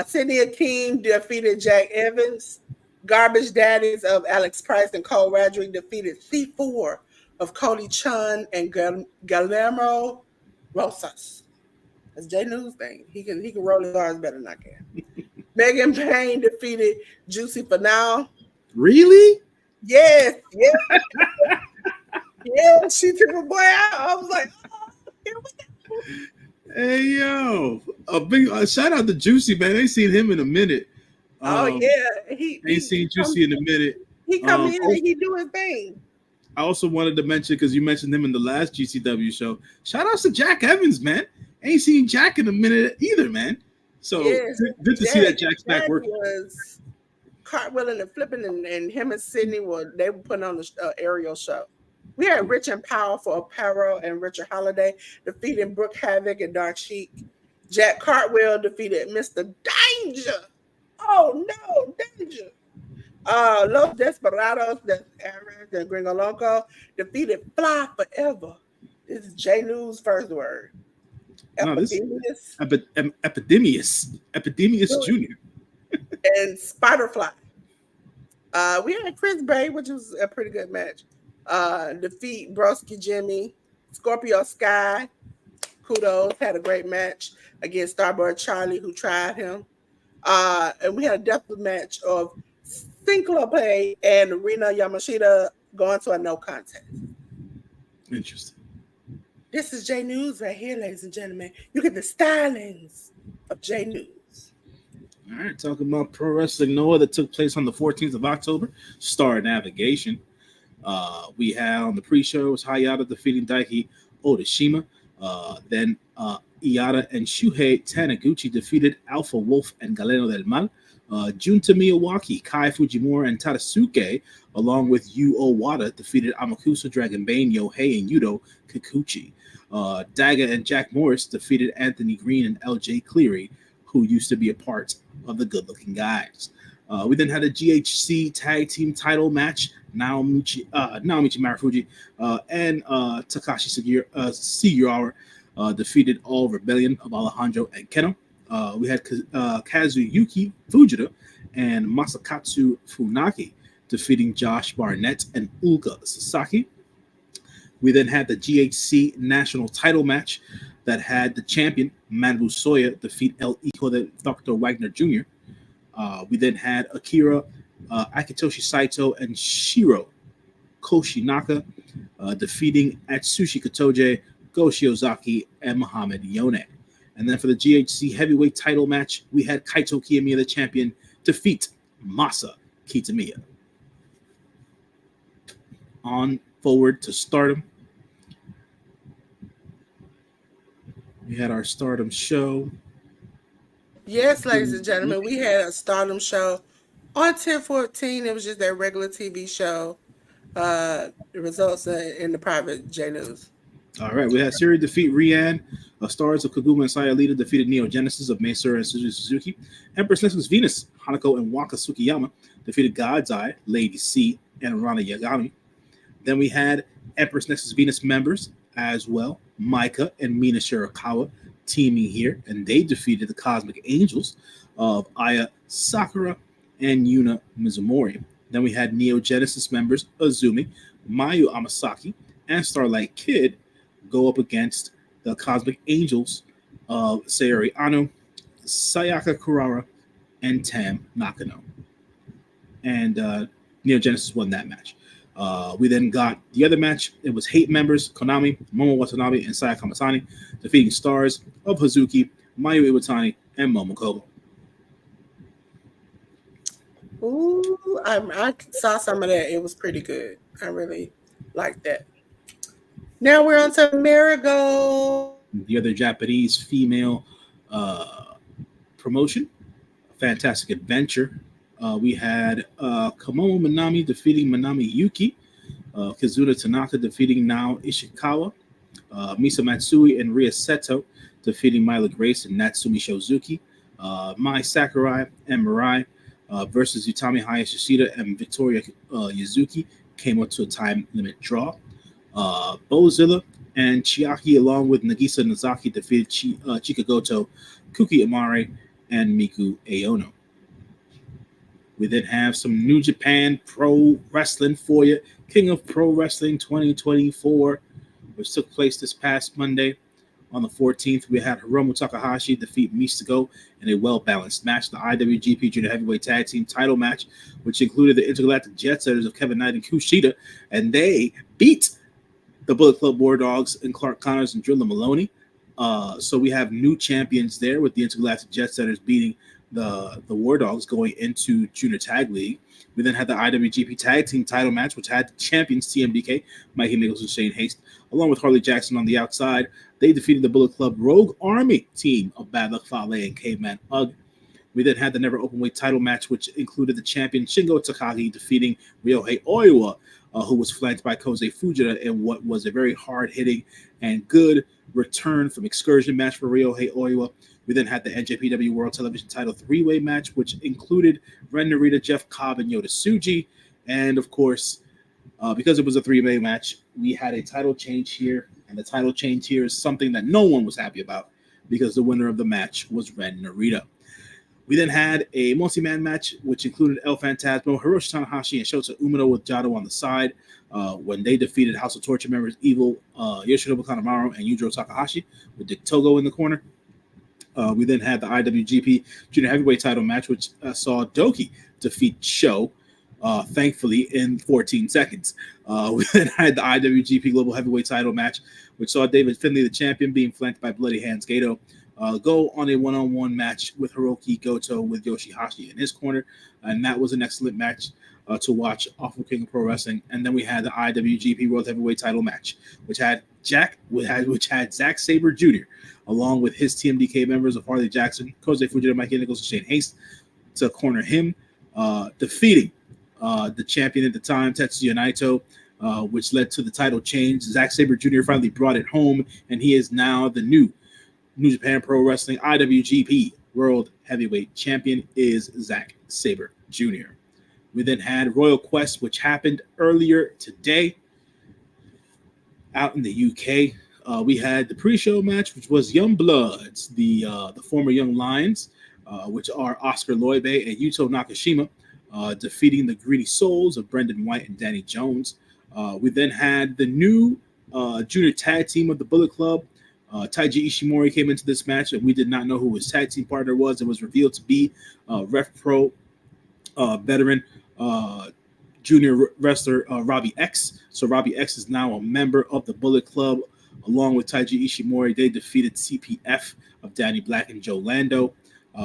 Sydney Akeem defeated Jack Evans. Garbage Daddies of Alex Price and Cole Radrick defeated C4 of Cody Chun and Guillermo Rosas. That's Jay News thing. He can roll his R's better than I can. Megan Payne defeated Juicy Finale. Really? Yes, yes. Yeah, she took a boy out. I was like, oh, here we go. Hey yo, a big shout out to Juicy, man. I ain't seen him in a minute. Oh yeah, he ain't seen Juicy in a minute. He come in and he do his thing. I also wanted to mention, because you mentioned him in the last GCW show. Shout outs to Jack Evans, man. Ain't seen Jack in a minute either, man. So yes, good to see that Jack's back working. Was cartwheeling and flipping, and him and Sydney were putting on the aerial show. We had Rich and Powerful Apparel and Richard Holiday defeating Brooke Havoc and Dark Sheik. Jack Cartwheel defeated Mr. Danger. Oh no, Danger. Los Desperados, that's Average and Gringo Loco, defeated Fly Forever. This is J News' first word. Epidemius Jr. and Spiderfly. We had Chris Bay, which was a pretty good match. Defeat Broski Jimmy, Scorpio Sky. Kudos, had a great match against Starboard Charlie, who tried him. And we had a death match of Synclope and Rina Yamashita going to a no contest. Interesting. This is J News right here, ladies and gentlemen. You get the stylings of J News. All right, talking about Pro Wrestling Noah that took place on the 14th of October. Star Navigation. We had on the pre-show was Hayata defeating Daiki Odashima. Then Iada and Shuhei Taniguchi defeated Alpha Wolf and Galeno del Mal. Junta Miyawaki, Kai Fujimura, and Tadasuke, along with Yu Owada, defeated Amakusa, Dragon Bane, Yohei, and Yudo Kikuchi. Daga and Jack Morris defeated Anthony Green and LJ Cleary, who used to be a part of the Good Looking Guys. We then had a GHC tag team title match. Naomichi Marufuji and Takashi Sugiura defeated All Rebellion of Alejandro and Keno. We had Kazuyuki Fujita and Masakatsu Funaki defeating Josh Barnett and Ulga Sasaki. We then had the GHC national title match that had the champion Manabu Soya defeat El Hijo de Dr. Wagner Jr. We then had Akira Akitoshi Saito and Shiro Koshinaka defeating Atsushi Katoje, Go Shiozaki, and Muhammad Yone. And then for the GHC heavyweight title match, we had Kaito Kiyomiya, the champion, defeat Masa Kitamiya. On forward to Stardom. We had our Stardom show. Yes, ladies and gentlemen, we had a Stardom show on 10/14. It was just their regular TV show. The results in the private J News. All right, we had Siri defeat Rian. Stars of Kaguma and Sayalita defeated Neo Genesis of Mesura and Suzuki. Empress Nexus Venus, Hanako and Waka Tsukiyama defeated God's Eye, Lady C, and Rana Yagami. Then we had Empress Nexus Venus members as well, Maika and Mina Shirakawa teaming here, and they defeated the Cosmic Angels of Aya Sakura and Yuna Mizumori. Then we had Neo Genesis members Azumi, Mayu Amasaki, and Starlight Kid go up against the Cosmic Angels of Sayori Ano, Sayaka Kurara, and Tam Nakano. And Neo Genesis won that match. We then got the other match. It was Hate members Konami, Momo Watanabe, and Sayaka Masani defeating Stars of Hazuki, Mayu Iwatani, and Momoko. Ooh, I saw some of that. It was pretty good. I really liked that. Now we're on to Marigold. The other Japanese female promotion, Fantastic Adventure. We had Kamomo Minami defeating Manami Yuki, Kazuna Tanaka defeating Nao Ishikawa, Misa Matsui and Ria Seto defeating Myla Grace and Natsumi Shozuki, Mai Sakurai and Mirai versus Utami Hayashishita and Victoria Yazuki came up to a time limit draw. Bozilla and Chiaki, along with Nagisa Nozaki, defeated Chikagoto, Kuki Amare, and Miku Aono. We then have some New Japan Pro Wrestling for you. King of Pro Wrestling 2024, which took place this past Monday. On the 14th, we had Hiromu Takahashi defeat Mystico in a well-balanced match, the IWGP Junior Heavyweight Tag Team title match, which included the Intergalactic Jet Setters of Kevin Knight and Kushida, and they beat the Bullet Club War Dogs and Clark Connors and Drilla Maloney. So we have new champions there with the Intergalactic Jet Setters beating the War Dogs going into Junior Tag League. We then had the IWGP Tag Team title match, which had the champions TMDK, Mikey Nichols and Shane Haste, along with Harley Jackson on the outside. They defeated the Bullet Club Rogue Army team of Bad Luck Fale and Caveman Ugg. We then had the Never Openweight title match, which included the champion Shingo Takagi defeating Ryohei Oiwa, who was flanked by Kosei Fujita in what was a very hard-hitting and good return from excursion match for Ryohei Oiwa. We then had the NJPW World Television title three-way match, which included Ren Narita, Jeff Cobb, and Yota Tsuji. And, of course, because it was a three-way match, we had a title change here. And the title change here is something that no one was happy about because the winner of the match was Ren Narita. We then had a multi-man match, which included El Phantasmo, Hiroshi Tanahashi, and Shota Umino with Jado on the side when they defeated House of Torture members Evil, Yoshinobu Kanemaru, and Yujiro Takahashi with Dick Togo in the corner. We then had the IWGP Junior Heavyweight title match, which saw Doki defeat Sho, thankfully, in 14 seconds. We then had the IWGP Global Heavyweight title match, which saw David Finlay, the champion, being flanked by Bloody Hands Gato, go on a one-on-one match with Hiroki Goto with Yoshihashi in his corner. And that was an excellent match to watch off of King of Pro Wrestling. And then we had the IWGP World Heavyweight title match, which had Zack Sabre Jr., along with his TMDK members of Harley Jackson, Kosei Fujita, Mikey Nichols, and Shane Haste to corner him, defeating the champion at the time, Tetsuya Naito, which led to the title change. Zack Sabre Jr. finally brought it home, and he is now the new New Japan Pro Wrestling IWGP World Heavyweight Champion is Zack Sabre Jr. We then had Royal Quest, which happened earlier today out in the UK. We had the pre-show match, which was Young Bloods, the former Young Lions, which are Oscar Loibe and Yuto Nakashima, defeating the Greedy Souls of Brendan White and Danny Jones. We then had the new junior tag team of the Bullet Club. Taiji Ishimori came into this match, and we did not know who his tag team partner was. It was revealed to be Ref Pro veteran junior wrestler Robbie X. So Robbie X is now a member of the Bullet Club, along with Taiji Ishimori. They defeated CPF of Danny Black and Joe Lando.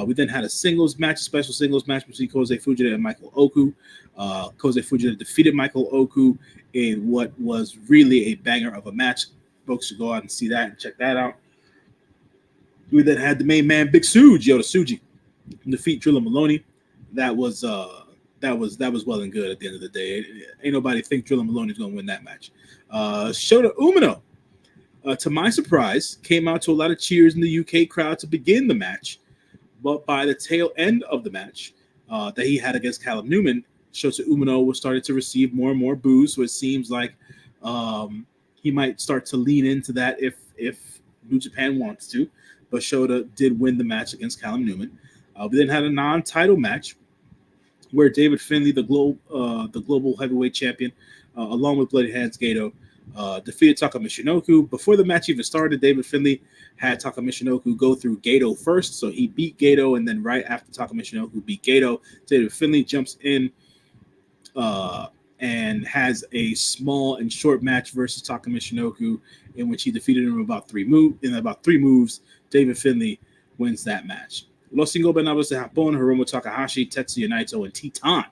We then had a special singles match between Kosei Fujita and Michael Oku. Kosei Fujita defeated Michael Oku in what was really a banger of a match. Folks should go out and see that and check that out. We then had the main man, Big Suge, Yota Tsuji, defeat Drilla Maloney. That was well and good at the end of the day. Ain't nobody think Drilla Maloney's going to win that match. Shota Umino, to my surprise, came out to a lot of cheers in the UK crowd to begin the match. But by the tail end of the match that he had against Callum Newman, Shota Umino was starting to receive more and more boos. So it seems like he might start to lean into that if New Japan wants to. But Shota did win the match against Callum Newman. We then had a non-title match where David Finlay, the global heavyweight champion, along with Bloody Hands Gato, defeated Taka Michinoku. Before the match even started, David Finlay had Taka Michinoku go through Gato first. So he beat Gato, and then right after Taka Michinoku beat Gato, David Finlay jumps in and has a small and short match versus Taka Michinoku, in which he defeated him in about three moves. David Finlay wins that match. Los Ingobernables de Japón, Hiromu Takahashi, Tetsuya Naito, and Titan.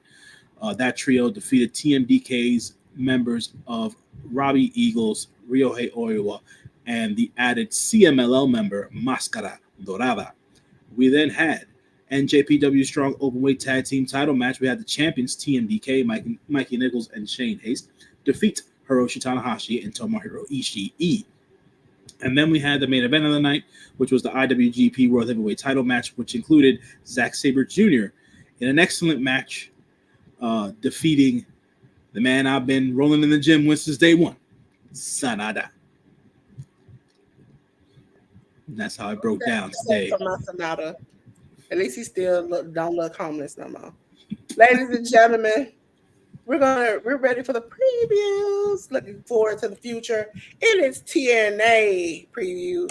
That trio defeated TMDK's members of Robbie Eagles, Ryohei Oiwa, and the added CMLL member, Máscara Dorada. We then had NJPW Strong Openweight Tag Team title match. We had the champions, TMDK, Mikey Nichols, and Shane Haste, defeat Hiroshi Tanahashi and Tomohiro Ishii. And then we had the main event of the night, which was the IWGP World Heavyweight title match, which included Zack Sabre Jr. in an excellent match, defeating the man I've been rolling in the gym with since day one, Sanada. And that's how I broke down today. For my Sonata. At least he still don't look homeless no more. Ladies and gentlemen, we're ready for the previews. Looking forward to the future. It is TNA preview.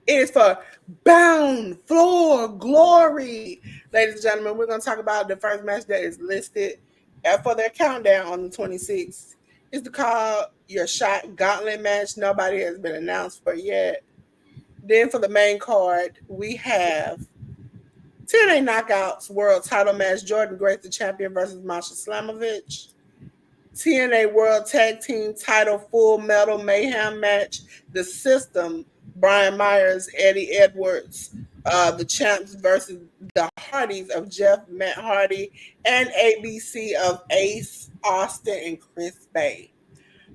It is for Bound for Glory. Ladies and gentlemen, we're going to talk about the first match that is listed for their countdown on the 26th. It's called Your Shot Gauntlet match. Nobody has been announced for yet. Then for the main card, we have TNA Knockouts World Title match. Jordan Grace, the champion, versus Masha Slamovich. TNA World Tag Team Title Full Metal Mayhem match. The System, Brian Myers, Eddie Edwards, the champs versus the Hardys of Jeff, Matt Hardy, and ABC of Ace, Austin, and Chris Bay.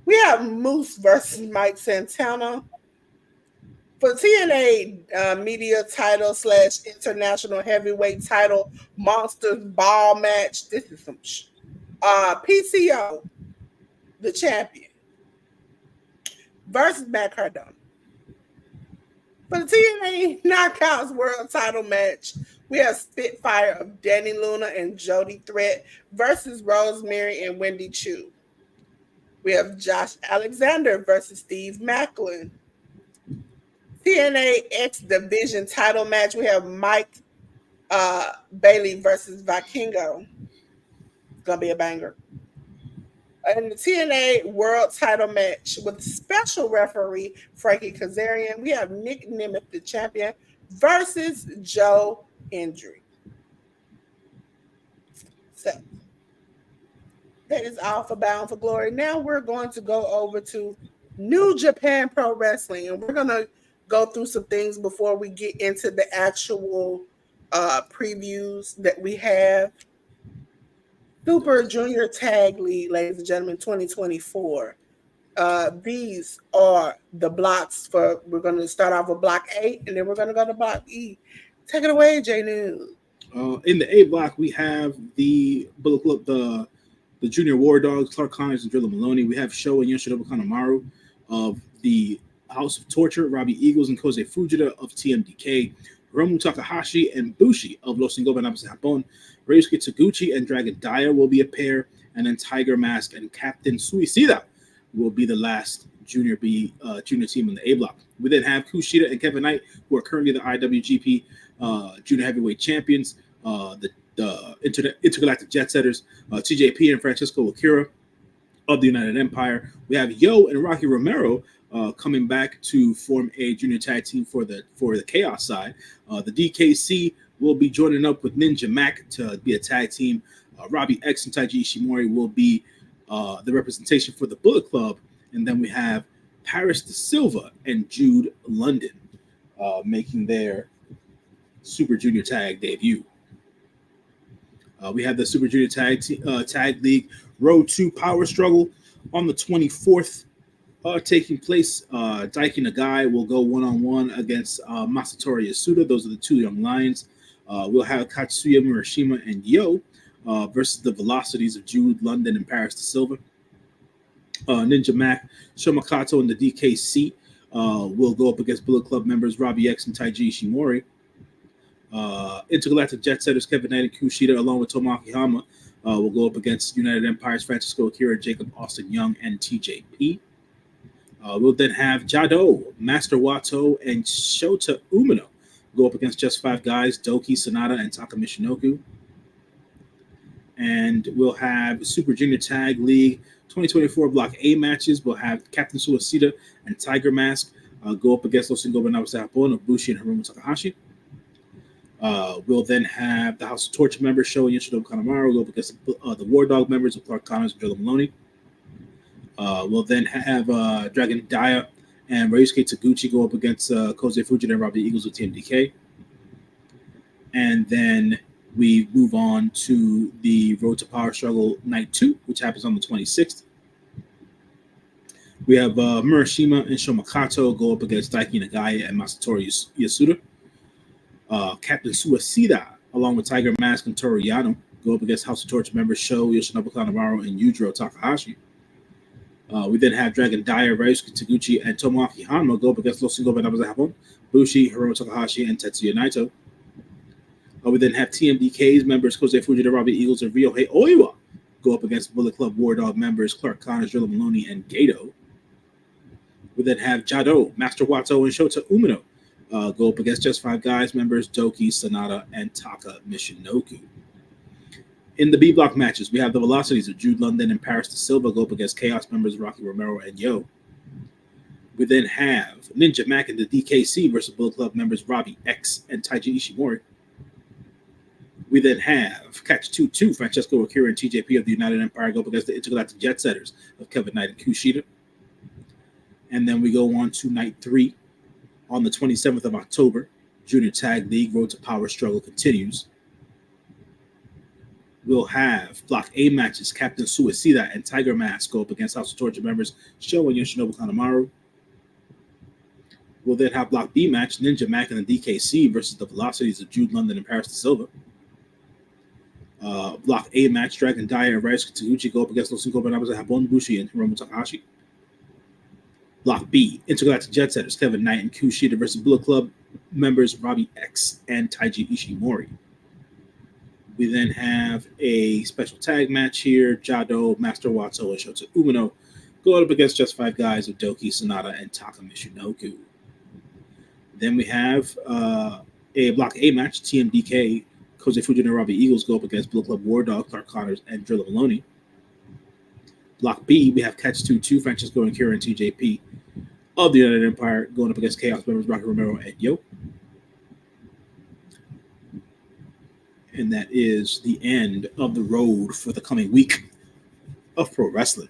We have Moose versus Mike Santana. For TNA media title / international heavyweight title Monsters Ball match, this is some PCO, the champion, versus Matt Cardona. For the TNA Knockouts World Title match, we have Spitfire of Danny Luna and Jody Threat versus Rosemary and Wendy Chu. We have Josh Alexander versus Steve Macklin. TNA X Division title match, we have Mike Bailey versus Vikingo. It's going to be a banger. And the TNA World Title match with special referee Frankie Kazarian, we have Nick Nemeth, the champion, versus Joe Hendry. So that is all for Bound for Glory. Now we're going to go over to New Japan Pro Wrestling, and we're going to go through some things before we get into the actual previews that we have. Super Junior Tag League, ladies and gentlemen, 2024. These are the blocks for, we're going to start off with Block A, and then we're going to go to Block E. Take it away, J News. In the A block, we have the Bullet Club, the Junior War Dogs, Clark Connors and Drilla Maloney. We have Sho and Yoshinobu Kanemaru of the House of Torture, Robbie Eagles and Kosei Fujita of TMDK, Hiromu Takahashi and Bushi of Los Ingobernables de Japón, Ryusuke Taguchi and Dragon Dia will be a pair, and then Tiger Mask and Captain Suicida will be the last junior team in the A block. We then have Kushida and Kevin Knight, who are currently the IWGP Junior Heavyweight Champions, the Intergalactic Jet Setters, TJP and Francisco Akira of the United Empire. We have Yo and Rocky Romero coming back to form a junior tag team for the Chaos side. The DKC will be joining up with Ninja Mac to be a tag team. Robbie X and Taiji Ishimori will be the representation for the Bullet Club. And then we have Paris De Silva and Jude London making their Super Junior Tag debut. We have the Super Junior Tag League Road to Power Struggle on the 24th. Taking place, Daiki Nagai will go one-on-one against Masatori Yasuda. Those are the two young lions. We'll have Katsuya Murashima and Yo versus the Velocities of Jude London and Paris De Silva. Ninja Mac, Shomakato, and the DKC will go up against Bullet Club members Robbie X and Taiji Ishimori. Intergalactic Jet Setters Kevin Knight and Kushida, along with Tomoaki Hama, will go up against United Empires Francisco Akira, Jacob Austin Young, and TJP. We'll then have Jado, Master Wato, and Shota Umino go up against Just Five Guys, Doki, Sonata, and Taka Michinoku. And we'll have Super Junior Tag League 2024 Block A matches. We'll have Captain Suicida and Tiger Mask go up against Los Ingobernables de Japón of Bushi and Hiromu Takahashi. We'll then have the House of Torture members, Sho and Yoshinobu Kanemaru, go up against the War Dog members of Clark Connors and Drilla Maloney. We'll then have Dragon Dia and Ryusuke Taguchi go up against Kosei Fujita and Robbie Eagles with TMDK. And then we move on to the Road to Power Struggle Night 2, which happens on the 26th. We have Murashima and Shomakato go up against Daiki Nagai and Masatori Yasuda. Captain Suicida, along with Tiger Mask and Toru Yano, go up against House of Torture members Sho, Yoshinobu Kanemaru, and Yujiro Takahashi. We then have Dragon Dyer, Ryusuke Taguchi, and Tomoaki Hanma go up against Los Cinco Venables de Japón, Bushi, Hiromu Takahashi, and Tetsuya Naito. We then have TMDK's members Kosei Fujita, Robbie Eagles, and Ryohei Oiwa go up against Bullet Club War Dog members Clark Connors, Drilla Maloney, and Gato. We then have Jado, Master Wato, and Shota Umino go up against Just Five Guys members Doki, Sonata, and Taka Michinoku. In the B block matches, we have the Velocities of Jude London and Paris De Silva go up against Chaos members Rocky Romero and Yo. We then have Ninja Mac and the DKC versus Bullet Club members Robbie X and Taiji Ishimori. We then have Catch 2-2, Francesco Akira and TJP of the United Empire go up against the Intergalactic Jet Setters of Kevin Knight and Kushida. And then we go on to night 3 on the 27th of October. Junior Tag League Road to Power Struggle continues. We'll have Block A matches. Captain Suicida and Tiger Mask go up against House of Torture members Sho and Yoshinobu Kanemaru. We'll then have Block B match. Ninja Mac and the DKC versus the Velocities of Jude London and Paris De Silva. Block A match. Dragon Dyer and Ryusuke Taguchi go up against Los Cinco Venables de Japón, Bushi, and Hiromu Takahashi. Block B, Intergalactic Jet Setters, Kevin Knight and Kushida versus Bullet Club members Robbie X and Taiji Ishimori. We then have a special tag match here. Jado, Master Wato, and Shota Umino go up against Just Five Guys of Doki, Sonata, and Taka Michinoku. Then we have a Block A match. TMDK, Kosei Fujita and Robbie Eagles go up against Bullet Club War Dog, Clark Connors, and Drilla Maloney. Block B, we have Catch 2-2, Francesco and Kira and TJP of the United Empire going up against Chaos members Rocky Romero and Yo. And that is the end of the road for the coming week of pro wrestling.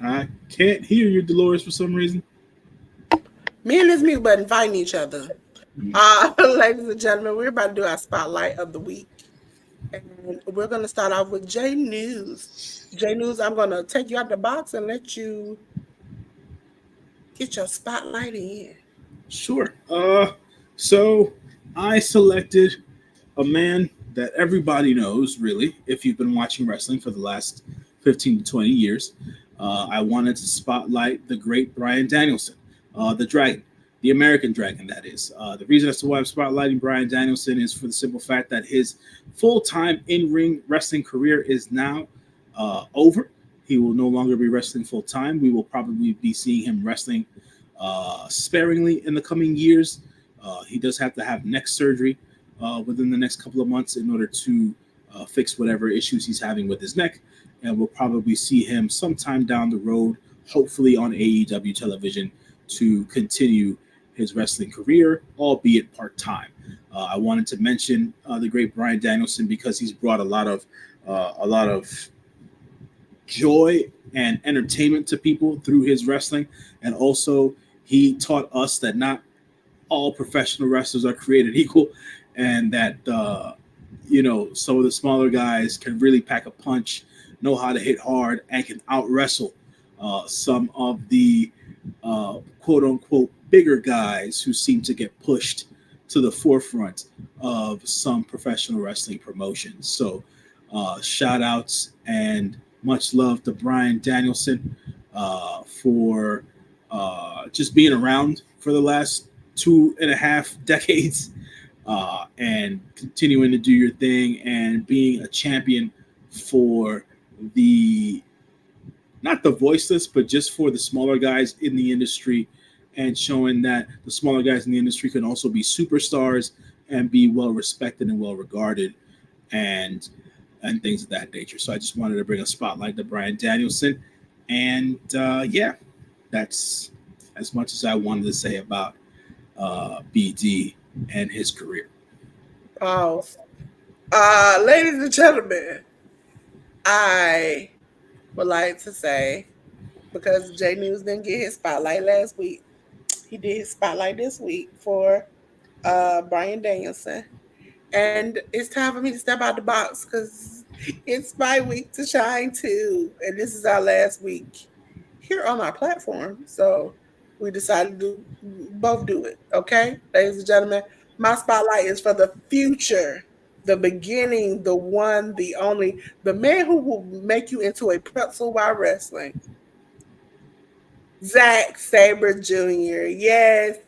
I can't hear you, Dolores, for some reason. Me and this mute button fighting each other. Ladies and gentlemen, we're about to do our spotlight of the week. And we're going to start off with J News. J News, I'm going to take you out the box and let you get your spotlight in. Sure. So I selected a man that everybody knows, really, if you've been watching wrestling for the last 15 to 20 years. I wanted to spotlight the great Bryan Danielson, the Dragon. The American Dragon, that is. The reason as to why I'm spotlighting Bryan Danielson is for the simple fact that his full-time in-ring wrestling career is now over. He will no longer be wrestling full-time. We will probably be seeing him wrestling sparingly in the coming years. He does have to have neck surgery within the next couple of months in order to fix whatever issues he's having with his neck. And we'll probably see him sometime down the road, hopefully on AEW television, to continue his wrestling career, albeit part-time. I wanted to mention the great Bryan Danielson because he's brought a lot of joy and entertainment to people through his wrestling, and also he taught us that not all professional wrestlers are created equal, and that some of the smaller guys can really pack a punch, know how to hit hard, and can out wrestle some of the quote unquote bigger guys who seem to get pushed to the forefront of some professional wrestling promotions. So shout outs and much love to Bryan Danielson for just being around for the last 2.5 decades and continuing to do your thing and being a champion for not the voiceless, but just for the smaller guys in the industry, and showing that the smaller guys in the industry can also be superstars and be well respected and well regarded and things of that nature. So I just wanted to bring a spotlight to Bryan Danielson. And that's as much as I wanted to say about BD and his career. Pause. Ladies and gentlemen, I would like to say, because J News didn't get his spotlight last week, he did his spotlight this week for Bryan Danielson. And it's time for me to step out the box because it's my week to shine too. And this is our last week here on our platform. So we decided to both do it. Okay, ladies and gentlemen, my spotlight is for the future the beginning, the one, the only, the man who will make you into a pretzel while wrestling. Zack Sabre Jr. Yes,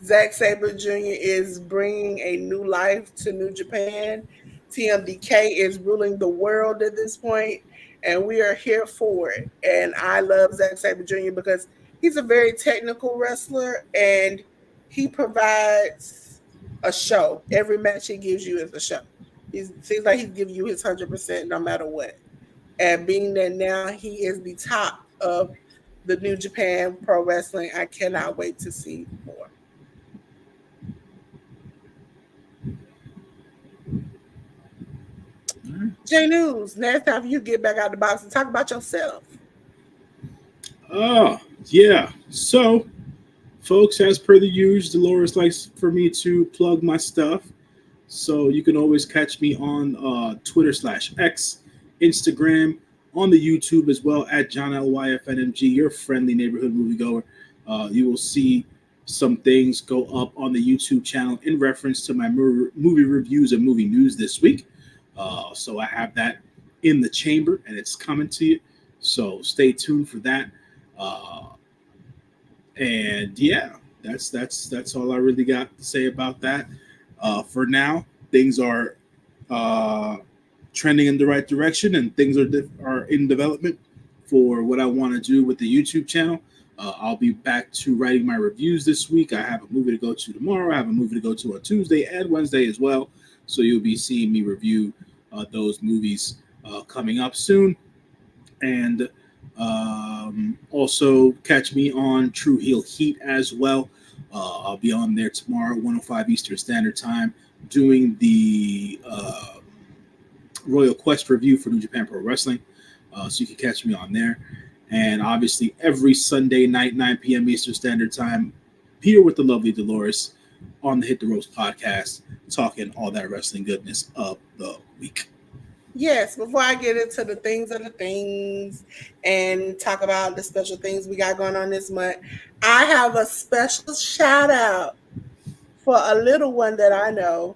Zack Sabre Jr. is bringing a new life to New Japan. TMDK is ruling the world at this point, and we are here for it. And I love Zack Sabre Jr. because he's a very technical wrestler and he provides a show. Every match he gives you is a show. He seems like he's giving you his 100% no matter what. And being that now he is the top of the New Japan Pro Wrestling, I cannot wait to see more. J News, next time you get back out the box and talk about yourself. Oh, yeah. So, folks, as per the usual, Dolores likes for me to plug my stuff. So you can always catch me on Twitter/X, Instagram, on the YouTube as well at John LYFNMG, your friendly neighborhood moviegoer. You will see some things go up on the YouTube channel in reference to my movie reviews and movie news this week. So I have that in the chamber and it's coming to you. So stay tuned for that. And yeah, that's all I really got to say about that. For now, things are trending in the right direction, and things are in development for what I want to do with the YouTube channel. I'll be back to writing my reviews this week. I have a movie to go to tomorrow. I have a movie to go to on Tuesday and Wednesday as well. So you'll be seeing me review those movies coming up soon. And also catch me on True Heel Heat as well. I'll be on there tomorrow, 105 Eastern Standard Time, doing the Royal Quest review for New Japan Pro Wrestling. So you can catch me on there. And obviously every Sunday night, 9 p.m. Eastern Standard Time, here with the lovely Dolores on the Hit the Ropes podcast, talking all that wrestling goodness of the week. Yes, before I get into the things of the things and talk about the special things we got going on this month, I have a special shout out for a little one that I know.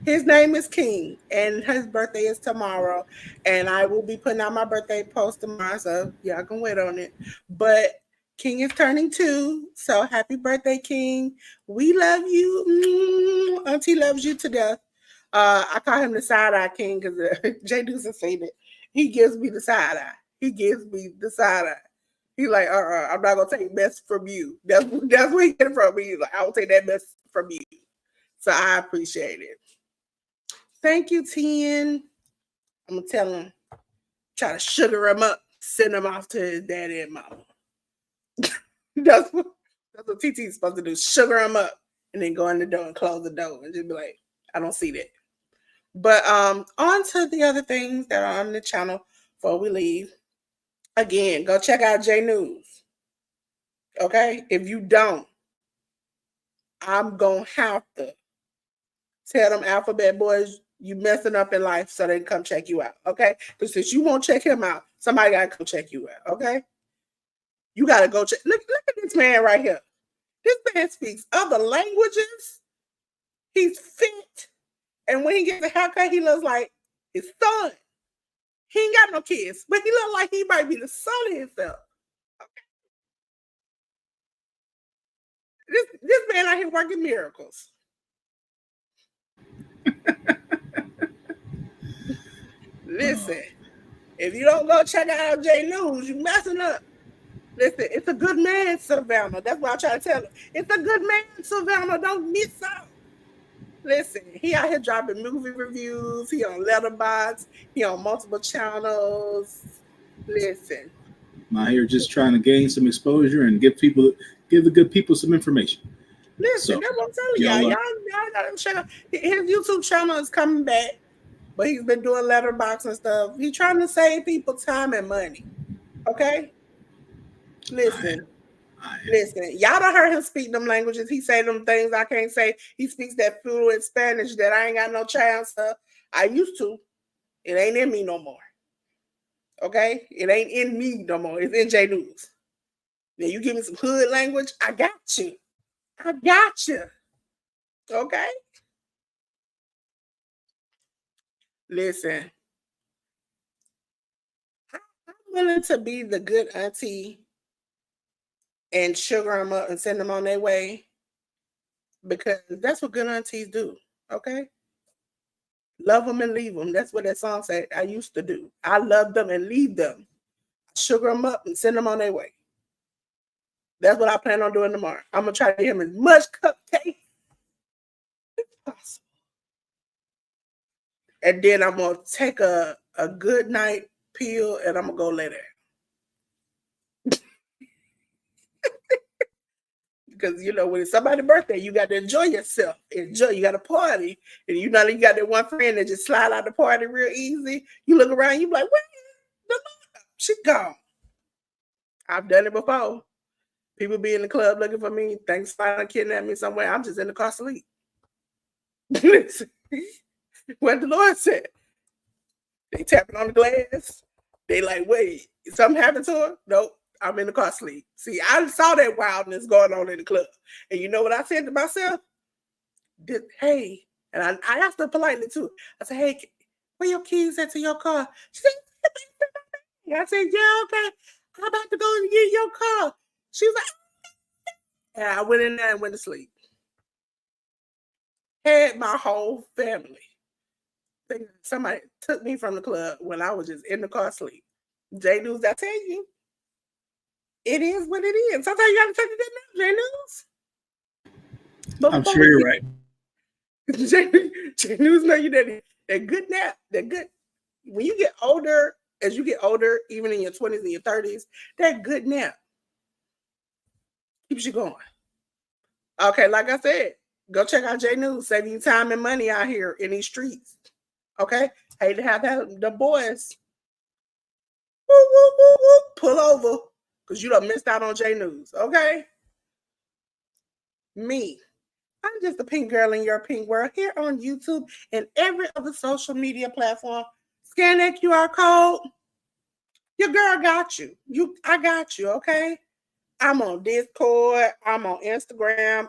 His name is King, and his birthday is tomorrow. And I will be putting out my birthday post tomorrow, so y'all can wait on it. But King is turning 2, so happy birthday, King. We love you. Auntie loves you to death. I call him the side eye king because Jay Deuce has seen it. He gives me the side eye. He gives me the side eye. He's like, I'm not gonna take mess from you. That's where he get it from me. He's like, I will take that mess from you. So I appreciate it. Thank you, Tien. I'm gonna tell him, try to sugar him up, send him off to his daddy and mama. that's what TT is supposed to do. Sugar him up and then go in the door and close the door and just be like, I don't see that. But on to the other things that are on the channel before we leave. Again, go check out J News. Okay? If you don't, I'm going to have to tell them alphabet boys you messing up in life so they can come check you out. Okay? Because since you won't check him out, somebody got to come check you out. Okay? You got to go check. Look at this man right here. This man speaks other languages. He's fit. And when he gets a haircut, he looks like his son. He ain't got no kids, but he look like he might be the son of himself. Okay. This man out here working miracles. Listen, if you don't go check out J News, you messing up. Listen, it's a good man, Savannah. That's what I try to tell him. It's a good man, Savannah. Don't miss out. Listen, he out here dropping movie reviews. He on Letterboxd. He on multiple channels. Listen. I'm out here just trying to gain some exposure and give the good people some information. Listen, that's what I'm telling y'all. Y'all gotta check out. His YouTube channel is coming back, but he's been doing Letterboxd and stuff. He's trying to save people time and money. Okay? Listen. Listen, y'all don't heard him speak them languages. He say them things I can't say. He speaks that fluent Spanish that I ain't got no chance of. I used to. It ain't in me no more. Okay? It ain't in me no more. It's in J News. Now you give me some hood language, I got you. I got you. Okay? Listen, I'm willing to be the good auntie and sugar them up and send them on their way because that's what good aunties do. Okay, love them and leave them. That's what that song said. I used to do. I love them and leave them, sugar them up and send them on their way. That's what I plan on doing tomorrow. I'm gonna try to get him as much cupcake as possible, and then I'm gonna take a good night pill and I'm gonna go lay there. Because when it's somebody's birthday, you got to enjoy yourself. You got to party, and you got that one friend that just slide out the party real easy. You look around, you be like, "Where? She gone." I've done it before. People be in the club looking for me, thanks for kidnapping me somewhere. I'm just in the car asleep. What the Lord said. They tapping on the glass. They like, wait, something happened to her? Nope. I'm in the car asleep. See, I saw that wildness going on in the club. And you know what I said to myself? Hey, and I asked her politely too. I said, hey, where your keys at to your car? She said, I said, yeah, okay. I'm about to go and get your car. She was like, and I went in there and went to sleep. Had my whole family. Somebody took me from the club when I was just in the car asleep. J News, I tell you, it is what it is. Sometimes you got to take it in J News. I'm sure you're right. J News know you that good nap, that good. When you get older, as you get older, even in your 20s and your 30s, that good nap keeps you going. Okay, like I said, go check out J News, saving you time and money out here in these streets. Okay, hate to have the boys pull over because you done missed out on J News. Okay, me. I'm just a pink girl in your pink world here on YouTube and every other social media platform. Scan that QR code. Your girl got you. I got you, okay? I'm on Discord. I'm on Instagram.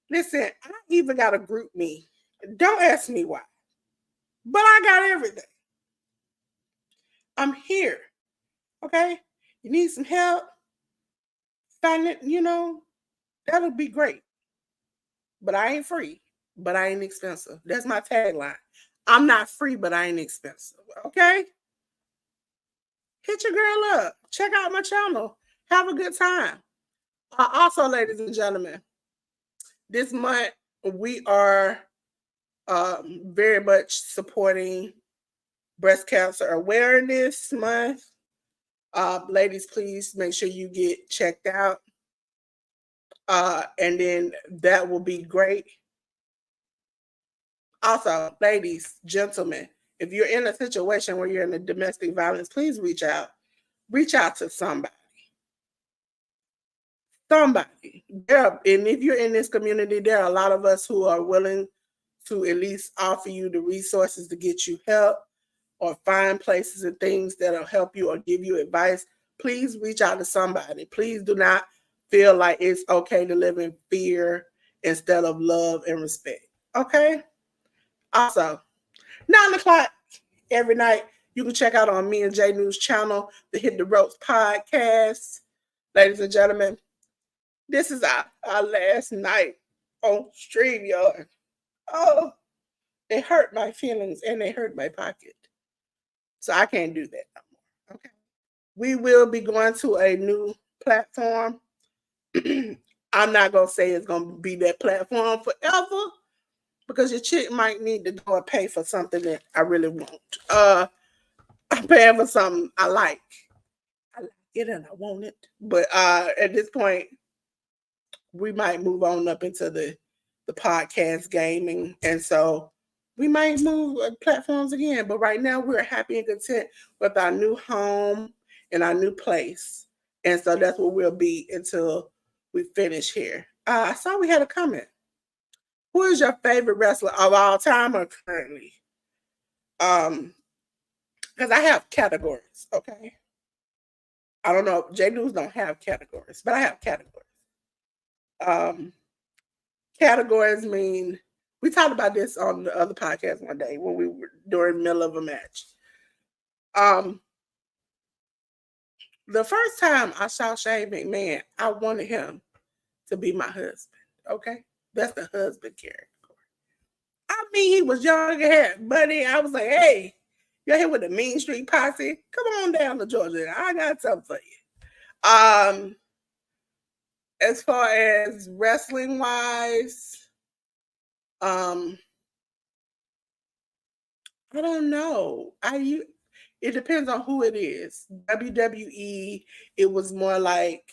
Listen, I even got a group me. Don't ask me why. But I got everything. I'm here. Okay? You need some help? Find it, that'll be great. But I ain't free. But I ain't expensive. That's my tagline. I'm not free, but I ain't expensive. Okay? Hit your girl up. Check out my channel. Have a good time. Also, ladies and gentlemen, this month we are very much supporting Breast Cancer Awareness Month. Ladies, please make sure you get checked out. And then that will be great. Also, ladies, gentlemen, if you're in a situation where you're in a domestic violence, please reach out. Reach out to somebody. Somebody. And if you're in this community, there are a lot of us who are willing to at least offer you the resources to get you help or find places and things that'll help you or give you advice. Please reach out to somebody. Please do not feel like it's okay to live in fear instead of love and respect. Okay? Also, 9 o'clock every night, you can check out on me and J News channel, the Hit the Ropes podcast. Ladies and gentlemen, this is our last night on StreamYard. Oh, it hurt my feelings and they hurt my pocket. So I can't do that no more. Okay. We will be going to a new platform. I'm not going to say it's going to be that platform forever because your chick might need to go and pay for something that I really want. I'm paying for something I like. I like it and I want it. But at this point, we might move on up into the podcast gaming. And so we might move platforms again. But right now, we're happy and content with our new home and our new place. And so that's where we'll be until we finish here. I saw we had a comment. Who is your favorite wrestler of all time or currently? Because I have categories, okay? I don't know. J News don't have categories, but I have categories. Categories mean We talked about this on the other podcast one day when we were during the middle of a match. The first time I saw Shane McMahon, I wanted him to be my husband. Okay, that's the husband character. I mean, he was young and had money. I was like, hey, you're here with the Mean Street Posse. Come on down to Georgia. I got something for you. As far as wrestling wise, I don't know. It depends on who it is. WWE, it was more like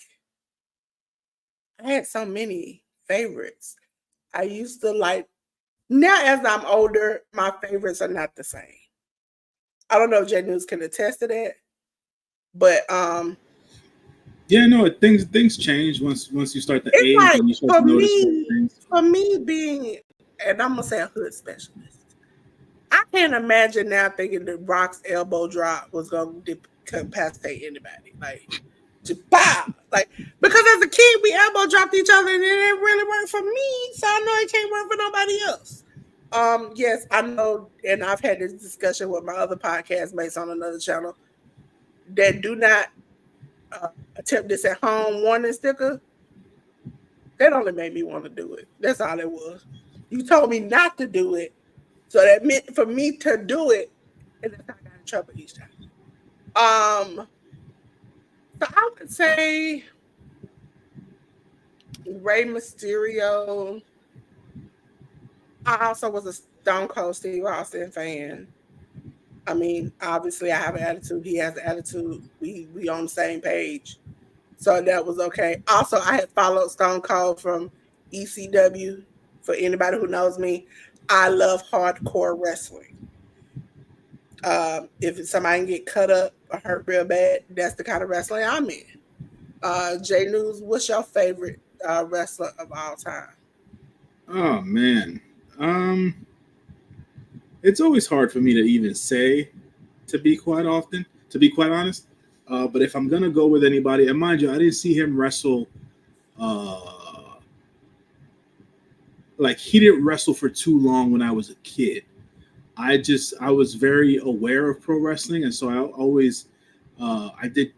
I had so many favorites. I used to like, now as I'm older, my favorites are not the same. I don't know if Jay News can attest to that, but yeah, no, things change once you start to age like, and you start to notice things. For me being, and I'm gonna say a hood specialist, I can't imagine now thinking that Rock's elbow drop was gonna incapacitate anybody. Like, just pow! Like, because as a kid we elbow dropped each other and it didn't really work for me, so I know it can't work for nobody else. Yes, I know, and I've had this discussion with my other podcast mates on another channel that do not attempt this at home warning sticker. That only made me want to do it. That's all it was. You told me not to do it, so that meant for me to do it, and then I got in trouble each time. So I would say Rey Mysterio. I also was a Stone Cold Steve Austin fan. I mean, obviously I have an attitude. He has an attitude. We on the same page. So that was okay. Also, I had followed Stone Cold from ECW. For anybody who knows me, I love hardcore wrestling. If somebody can get cut up or hurt real bad, that's the kind of wrestling I'm in. Jay News, what's your favorite wrestler of all time? Oh man. It's always hard for me to even say, to be quite honest. But if I'm gonna go with anybody, and mind you, I didn't see him wrestle. Like he didn't wrestle for too long when I was a kid. I was very aware of pro wrestling, and so I always I did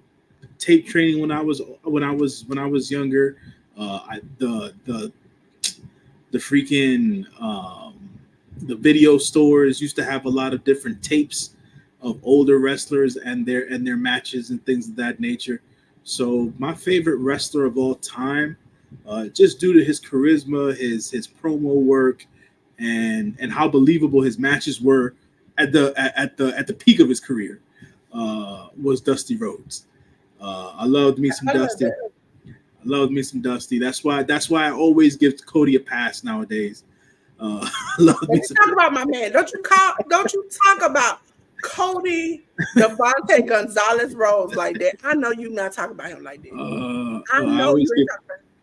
tape training when I was younger. The freaking the video stores used to have a lot of different tapes of older wrestlers and their matches and things of that nature. So my favorite wrestler of all time, just due to his charisma, his promo work, and how believable his matches were at the peak of his career, was Dusty Rhodes. I loved me some Dusty. I loved me some Dusty. That's why I always give Cody a pass nowadays. Talk about my man. Don't you talk about Cody Devontae Gonzalez Rhodes like that. I know you're not talking about him like that.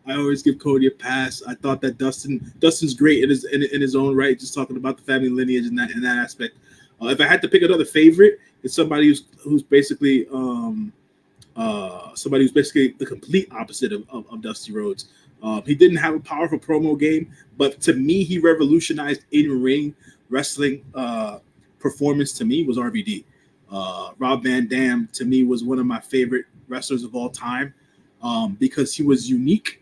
I always give Cody a pass. I thought that Dustin's great in his own right, just talking about the family lineage in that aspect. If I had to pick another favorite, it's somebody who's basically the complete opposite of Dusty Rhodes. He didn't have a powerful promo game, but to me, he revolutionized in-ring wrestling. Performance to me was RVD. Rob Van Dam to me was one of my favorite wrestlers of all time, because he was unique.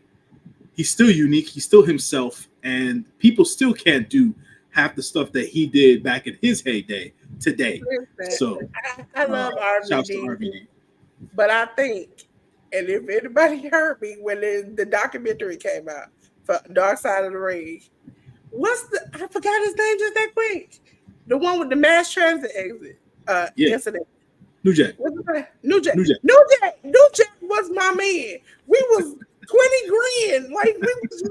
He's still unique. He's still himself, and people still can't do half the stuff that he did back in his heyday today. So I love RVD. Shouts to RVD. But I think, and if anybody heard me when the documentary came out for Dark Side of the Ring, I forgot his name just that quick. The one with the mass transit exit incident. New Jack. New Jack was my man. We was 20 grand. Like, we was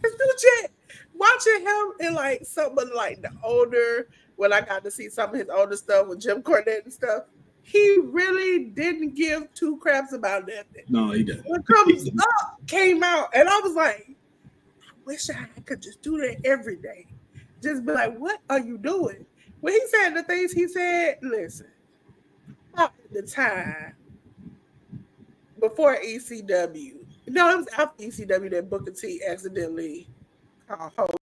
New Jack. Watching him in like some of like the older, when I got to see some of his older stuff with Jim Cornette and stuff, he really didn't give two craps about nothing. No, he didn't. When Comes Up came out, and I was like, I wish I could just do that every day. Just be like, what are you doing? When he said the things he said, listen, at the time, before ECW, no, it was after ECW that Booker T accidentally called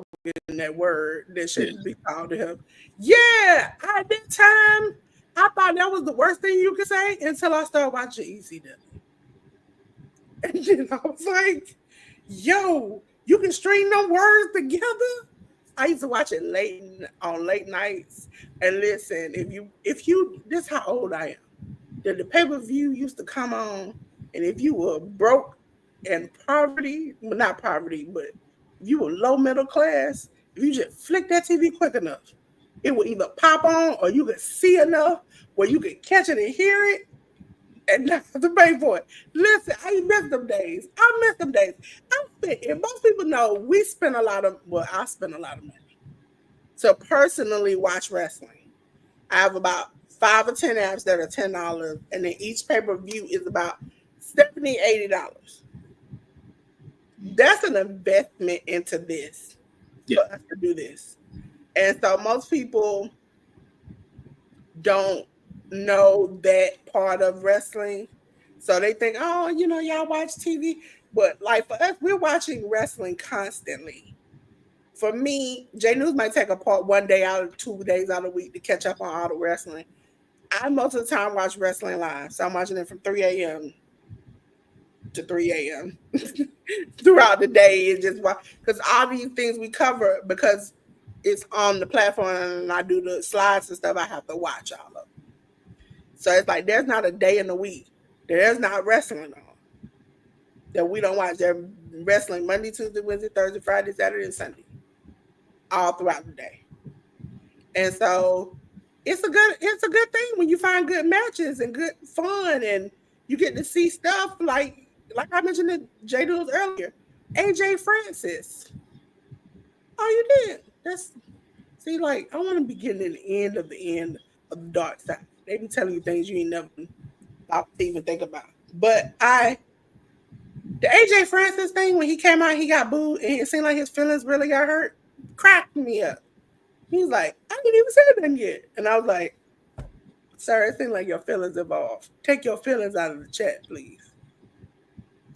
that word that shouldn't be called to him. Yeah, at that time, I thought that was the worst thing you could say until I started watching ECW. And then I was like, yo, you can string them words together. I used to watch it on late nights. And listen, if you this is how old I am. The pay-per-view used to come on, and if you were broke and poverty, well, not poverty, but if you were low middle class, if you just flick that TV quick enough, it would either pop on or you could see enough where you could catch it and hear it and not have to pay for it. Listen, I miss them days. I miss them days. And most people know I spend a lot of money to personally watch wrestling. I have about 5 or 10 apps that are $10, and then each pay-per-view is about $70, $80. That's an investment into this for us to do this. And so most people don't know that part of wrestling. So they think, oh, y'all watch TV. But like for us, we're watching wrestling constantly. For me, J News might take a part 1 day out of 2 days out of the week to catch up on all the wrestling. I most of the time watch wrestling live. So I'm watching it from 3 a.m. to 3 a.m. throughout the day. It's just because all these things we cover, because it's on the platform and I do the slides and stuff, I have to watch all of them. So it's like there's not a day in the week there's not wrestling on that we don't watch. They're wrestling Monday, Tuesday, Wednesday, Thursday, Friday, Saturday, and Sunday, all throughout the day. And so it's a good thing when you find good matches and good fun, and you get to see stuff like I mentioned to J News earlier, AJ Francis. Oh, you did. I want to be getting in the end of the dark side. They be telling you things you ain't never thought to even think about. But the AJ Francis thing, when he came out, he got booed, and it seemed like his feelings really got hurt. Cracked me up. He's like, I didn't even say nothing yet. And I was like, sir, it seems like your feelings evolved. Take your feelings out of the chat, please.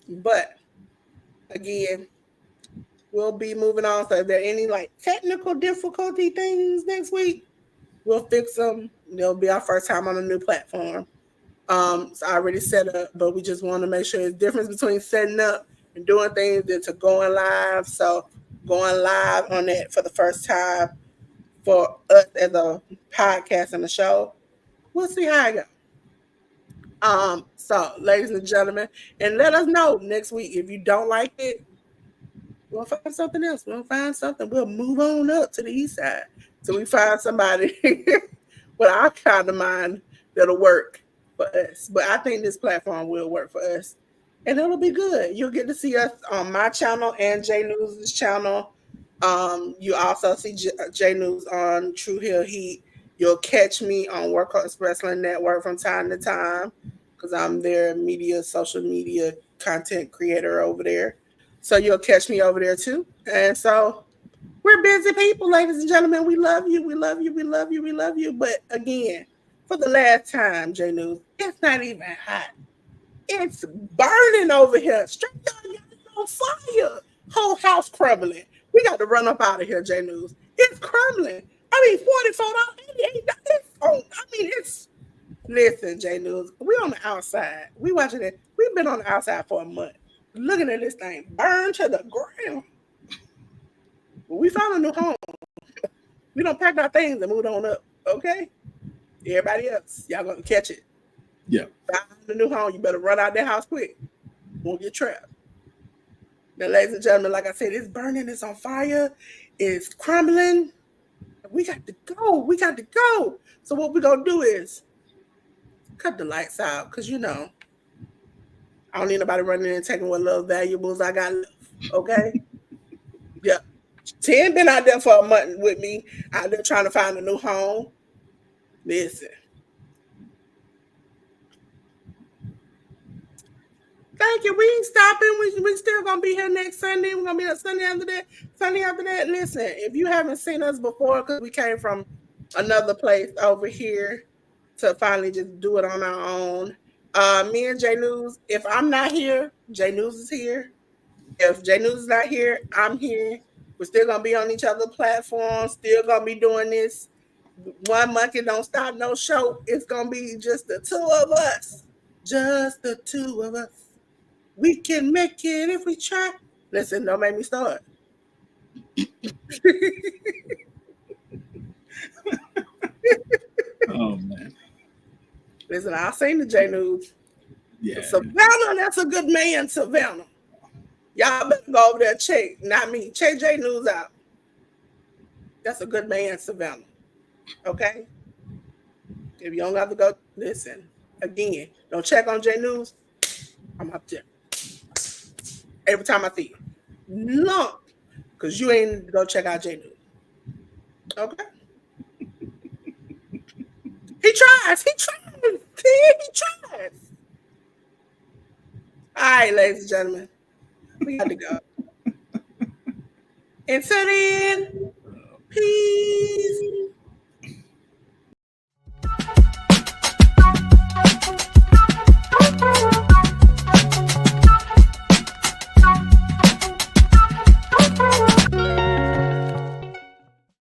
But again, we'll be moving on. So if there are any technical difficulty things next week, we'll fix them. It'll be our first time on a new platform. It's already set up, but we just want to make sure there's a difference between setting up and doing things than to going live. So going live on it for the first time for us as a podcast and a show, we'll see how it goes. So ladies and gentlemen, and let us know next week if you don't like it. We'll find something else. We'll find something. We'll move on up to the east side till we find somebody with our kind of mind that'll work for us. But I think this platform will work for us, and it'll be good. You'll get to see us on my channel and J News' channel. You also see J News on True Hill Heat. You'll catch me on Workhorse Wrestling Network from time to time because I'm their social media content creator over there. So you'll catch me over there too. And so we're busy people, ladies and gentlemen. We love you. We love you. We love you. We love you. But again, for the last time, J News, it's not even hot. It's burning over here. Straight on fire. Whole house crumbling. We got to run up out of here, J News. It's crumbling. I mean, $44, $88. Listen, J News, we on the outside. We watching it. We've been on the outside for a month. Looking at this thing burn to the ground. But we found a new home. We don't pack our things and move on up. Okay? Everybody else, y'all gonna catch it. Yeah. Found a new home. You better run out that house quick. Won't get trapped. Now, ladies and gentlemen, like I said, it's burning, it's on fire, it's crumbling. We got to go. We got to go. So what we're gonna do is cut the lights out, because I don't need nobody running in and taking what little valuables I got left. Okay? Yeah. 10 been out there for a month with me, out there trying to find a new home. Listen. Thank you. We ain't stopping. We still gonna be here next Sunday. We're gonna be here Sunday after that. Sunday after that. Listen, if you haven't seen us before, because we came from another place over here to finally just do it on our own. Me and J News, if I'm not here, J News is here. If J News is not here, I'm here. We're still gonna be on each other's platforms, still gonna be doing this. One monkey don't stop no show. It's gonna be just the two of us. Just the two of us. We can make it if we try. Listen, don't make me start. Oh man. Listen, I've seen the J News. Yeah. Savannah, that's a good man, Savannah. Y'all better go over there, check. Not me. Check J News out. That's a good man, Savannah. Okay? If you don't have to go, listen. Again, don't check on J News. I'm up there. Every time I see you. No. Because you ain't go check out J News. Okay? He tries. He tries. He tries. All right, ladies and gentlemen. We got to go. Until then, peace.